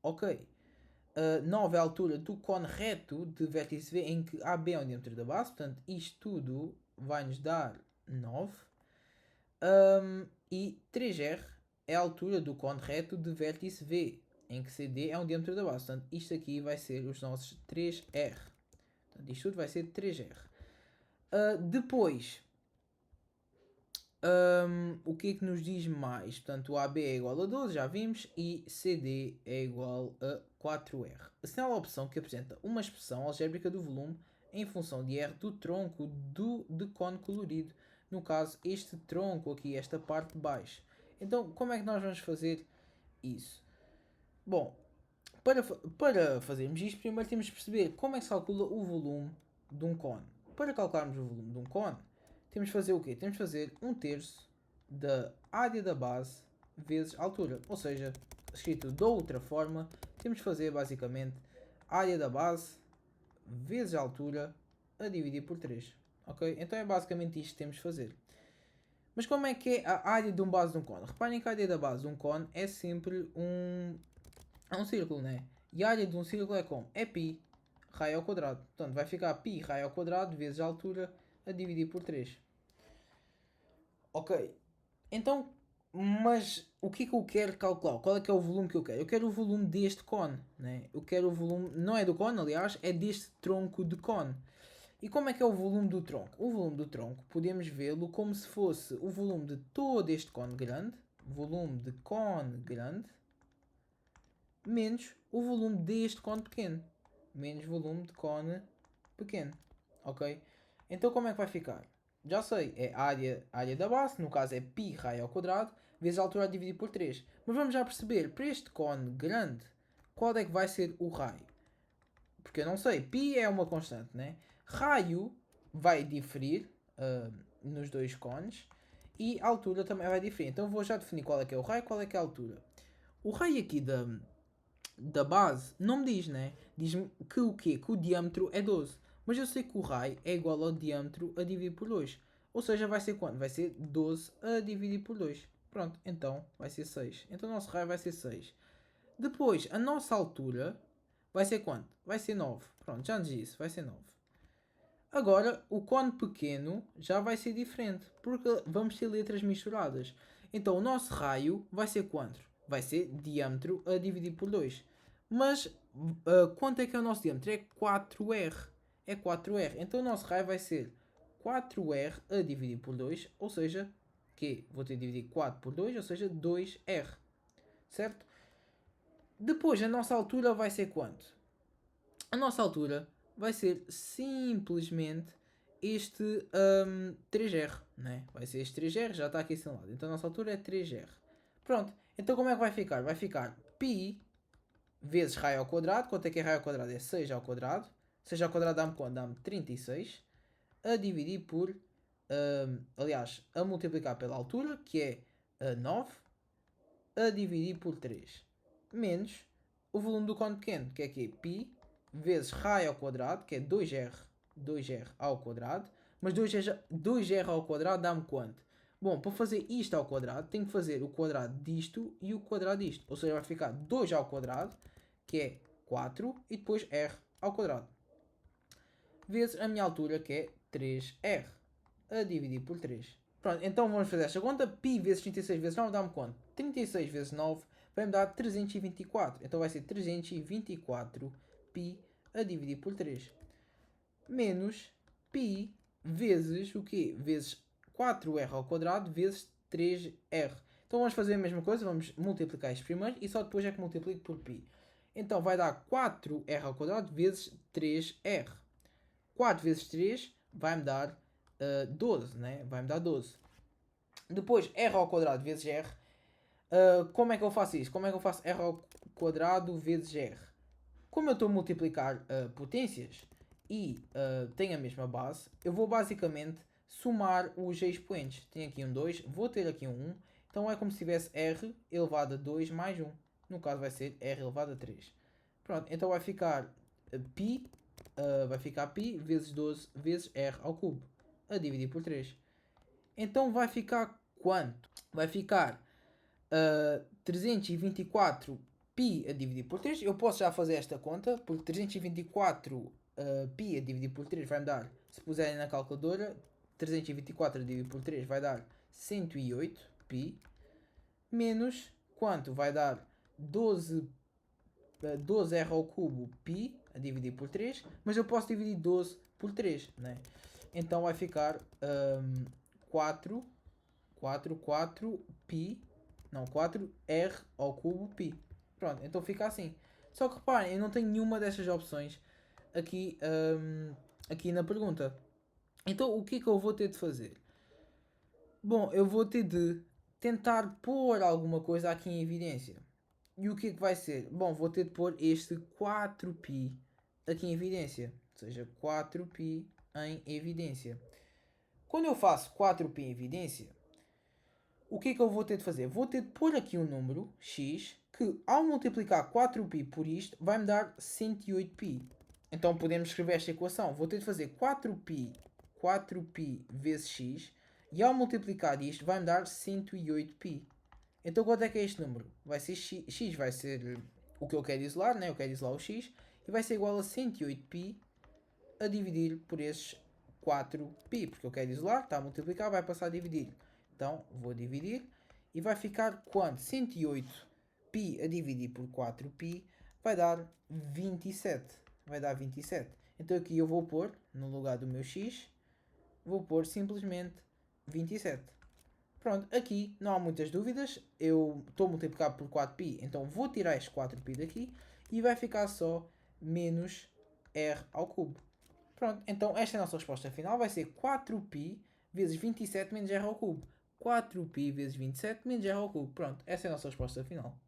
Ok. 9 é a altura do cone reto de vértice V em que AB é o diâmetro da base, portanto isto tudo vai nos dar 9. E 3R é a altura do cone reto de vértice V em que CD é um diâmetro da base, portanto isto aqui vai ser os nossos 3R. Portanto isto tudo vai ser 3R. Depois, o que é que nos diz mais? Portanto, o AB é igual a 12, já vimos, e CD é igual a 4R. Assinala a opção que apresenta uma expressão algébrica do volume em função de R do tronco de cone colorido. No caso, este tronco aqui, esta parte de baixo. Então, como é que nós vamos fazer isso? Bom, para fazermos isto, primeiro temos de perceber como é que se calcula o volume de um cone. Para calcularmos o volume de um cone, temos de fazer o quê? Temos de fazer 1/3 da área da base vezes a altura. Ou seja, escrito de outra forma, temos de fazer basicamente a área da base vezes a altura a dividir por 3. Ok? Então é basicamente isto que temos de fazer. Mas como é que é a área de um base de um cone? Reparem que a área da base de um cone é sempre um círculo, né? E a área de um círculo é como? É π raio ao quadrado. Portanto, vai ficar π raio ao quadrado vezes a altura a dividir por 3. Ok. Então, mas o que é que eu quero calcular? Qual é que é o volume que eu quero? Eu quero o volume deste cone, né? Eu quero o volume, não é do cone, aliás, é deste tronco de cone. E como é que é o volume do tronco? O volume do tronco, podemos vê-lo como se fosse o volume de todo este cone grande, volume de cone grande, menos o volume deste cone pequeno. menos volume de cone pequeno. Ok? Então como é que vai ficar? Já sei, é a área da base, no caso é π raio ao quadrado, vezes a altura a dividir por 3. Mas vamos já perceber, para este cone grande, qual é que vai ser o raio? Porque eu não sei, π é uma constante, né? Raio vai diferir nos dois cones e a altura também vai diferir. Então vou já definir qual é que é o raio e qual é que é a altura. O raio aqui da base não me diz, né? Diz-me que o quê? Que o diâmetro é 12. Mas eu sei que o raio é igual ao diâmetro a dividir por 2. Ou seja, vai ser quanto? Vai ser 12 a dividir por 2. Pronto, então vai ser 6. Então o nosso raio vai ser 6. Depois, a nossa altura vai ser quanto? Vai ser 9. Pronto, já nos disse, vai ser 9. Agora, o cone pequeno já vai ser diferente, porque vamos ter letras misturadas. Então, o nosso raio vai ser quanto? Vai ser diâmetro a dividir por 2. Mas, quanto é que é o nosso diâmetro? É 4R. É 4R. Então, o nosso raio vai ser 4R a dividir por 2, ou seja, que vou ter de dividir 4 por 2, ou seja, 2R. Certo? Depois, a nossa altura vai ser quanto? A nossa altura vai ser simplesmente este 3R, né? Vai ser este 3R, já está aqui assinalado. Então a nossa altura é 3R. Pronto, então como é que vai ficar? Vai ficar π vezes raio ao quadrado. Quanto é que é raio ao quadrado? É 6 ao quadrado. 6 ao quadrado dá-me quanto? Dá-me 36. A dividir por, aliás, a multiplicar pela altura, que é 9, a dividir por 3. Menos o volume do cone pequeno, que é aqui π vezes raio ao quadrado, que é 2R ao quadrado. Mas 2R ao quadrado dá-me quanto? Bom, para fazer isto ao quadrado, tenho que fazer o quadrado disto e o quadrado disto. Ou seja, vai ficar 2 ao quadrado, que é 4, e depois R ao quadrado. Vezes a minha altura, que é 3R, a dividir por 3. Pronto, então vamos fazer esta conta. Π vezes 36 vezes 9 dá-me quanto? 36 vezes 9 vai-me dar 324. Então vai ser 324 π a dividir por 3. Menos π vezes o quê? Vezes 4r ao quadrado vezes 3r. Então vamos fazer a mesma coisa. Vamos multiplicar isto primeiro e só depois é que multiplico por π. Então vai dar 4r ao quadrado vezes 3r. 4 vezes 3 vai-me dar 12, né? Vai-me dar 12. Depois, r ao quadrado vezes r. Como é que eu faço isso? Como é que eu faço r ao quadrado vezes r? Como eu estou a multiplicar potências e tenho a mesma base, eu vou basicamente somar os expoentes. Tenho aqui um 2, vou ter aqui um 1. Então é como se tivesse r elevado a 2 mais 1. No caso vai ser r elevado a 3. Pronto, então vai ficar π, π vezes 12 vezes r ao cubo, a dividir por 3. Então vai ficar quanto? Vai ficar 324 π a dividir por 3. Eu posso já fazer esta conta, porque 324 π a dividir por 3 vai me dar, se puserem na calculadora, 324 a dividir por 3 vai dar 108 π, menos quanto? Vai dar 12r ao cubo π a dividir por 3, mas eu posso dividir 12 por 3, né? Então vai ficar 4 π, não, 4r ao cubo π. Pronto, então fica assim. Só que reparem, eu não tenho nenhuma dessas opções aqui, aqui na pergunta. Então o que é que eu vou ter de fazer? Bom, eu vou ter de tentar pôr alguma coisa aqui em evidência. E o que é que vai ser? Bom, vou ter de pôr este 4π aqui em evidência. Ou seja, 4π em evidência. Quando eu faço 4π em evidência, o que é que eu vou ter de fazer? Vou ter de pôr aqui um número, x, que ao multiplicar 4π por isto, vai-me dar 108π. Então podemos escrever esta equação. Vou ter de fazer 4π vezes x, e ao multiplicar isto, vai-me dar 108π. Então quanto é que é este número? Vai ser x vai ser o que eu quero isolar, né? Eu quero isolar o x, e vai ser igual a 108π a dividir por esses 4π, porque eu quero isolar, está a multiplicar, vai passar a dividir. Então vou dividir e vai ficar quanto? 108π a dividir por 4π vai dar 27. Vai dar 27. Então aqui eu vou pôr, no lugar do meu x, vou pôr simplesmente 27. Pronto, aqui não há muitas dúvidas. Eu estou a multiplicar por 4π, então vou tirar este 4π daqui e vai ficar só menos r ao cubo. Pronto, então esta é a nossa resposta final. Vai ser 4π vezes 27 menos r ao cubo. 4π vezes 27 menos r ao cubo. Pronto, essa é a nossa resposta final.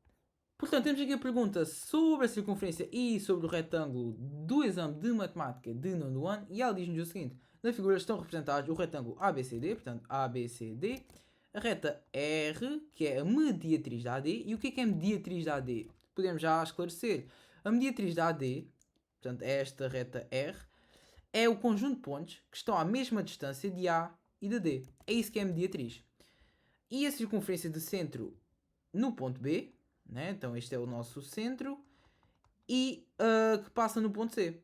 Portanto, temos aqui a pergunta sobre a circunferência e sobre o retângulo do exame de matemática de nono ano. E ela diz-nos o seguinte: na figura estão representados o retângulo ABCD, portanto ABCD, a reta R, que é a mediatriz da AD. E o que é a mediatriz da AD? Podemos já esclarecer. A mediatriz da AD, portanto é esta reta R, é o conjunto de pontos que estão à mesma distância de A e de D. É isso que é a mediatriz. E a circunferência de centro no ponto B, né? Então este é o nosso centro, e que passa no ponto C.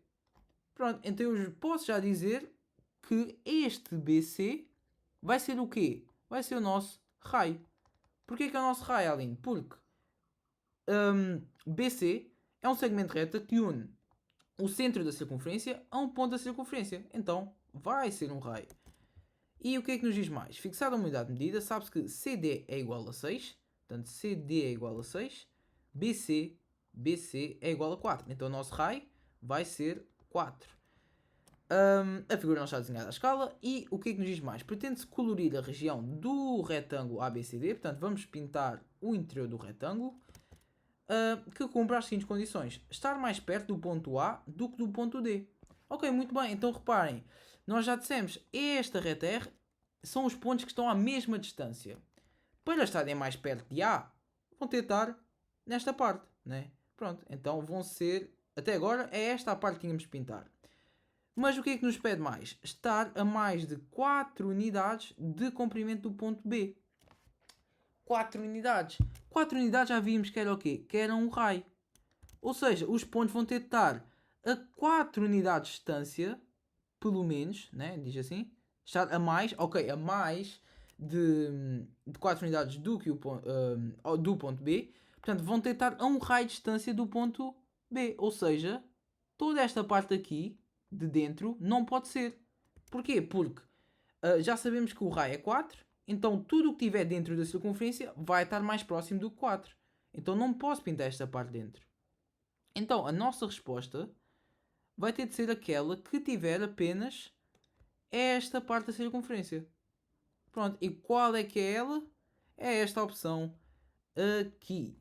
Pronto, então eu posso já dizer que este BC vai ser o quê? Vai ser o nosso raio. Porquê que é o nosso raio, Aline? Porque BC é um segmento reto que une o centro da circunferência a um ponto da circunferência. Então vai ser um raio. E o que é que nos diz mais? Fixada uma unidade de medida, sabe-se que CD é igual a 6. Portanto, CD é igual a 6. BC é igual a 4. Então o nosso raio vai ser 4. A figura não está desenhada à escala. E o que é que nos diz mais? Pretende-se colorir a região do retângulo ABCD. Portanto, vamos pintar o interior do retângulo. Que cumpre as seguintes condições: estar mais perto do ponto A do que do ponto D. Ok, muito bem. Então reparem, nós já dissemos, esta reta R são os pontos que estão à mesma distância. Para estarem mais perto de A, vão ter de estar nesta parte, né? Pronto, então vão ser, até agora é esta a parte que tínhamos de pintar. Mas o que é que nos pede mais? Estar a mais de 4 unidades de comprimento do ponto B. 4 unidades. 4 unidades já vimos que era o quê? Que era um raio. Ou seja, os pontos vão ter de estar a 4 unidades de distância, pelo menos, né? Diz assim. Estar a mais, ok, a mais de 4 unidades do que do ponto B. Portanto, vão ter de estar a um raio de distância do ponto B. Ou seja, toda esta parte aqui, de dentro, não pode ser. Porquê? Porque já sabemos que o raio é 4. Então tudo o que estiver dentro da circunferência vai estar mais próximo do que 4. Então não posso pintar esta parte dentro. Então a nossa resposta vai ter de ser aquela que tiver apenas esta parte da circunferência. Pronto, e qual é que é ela? É esta opção aqui.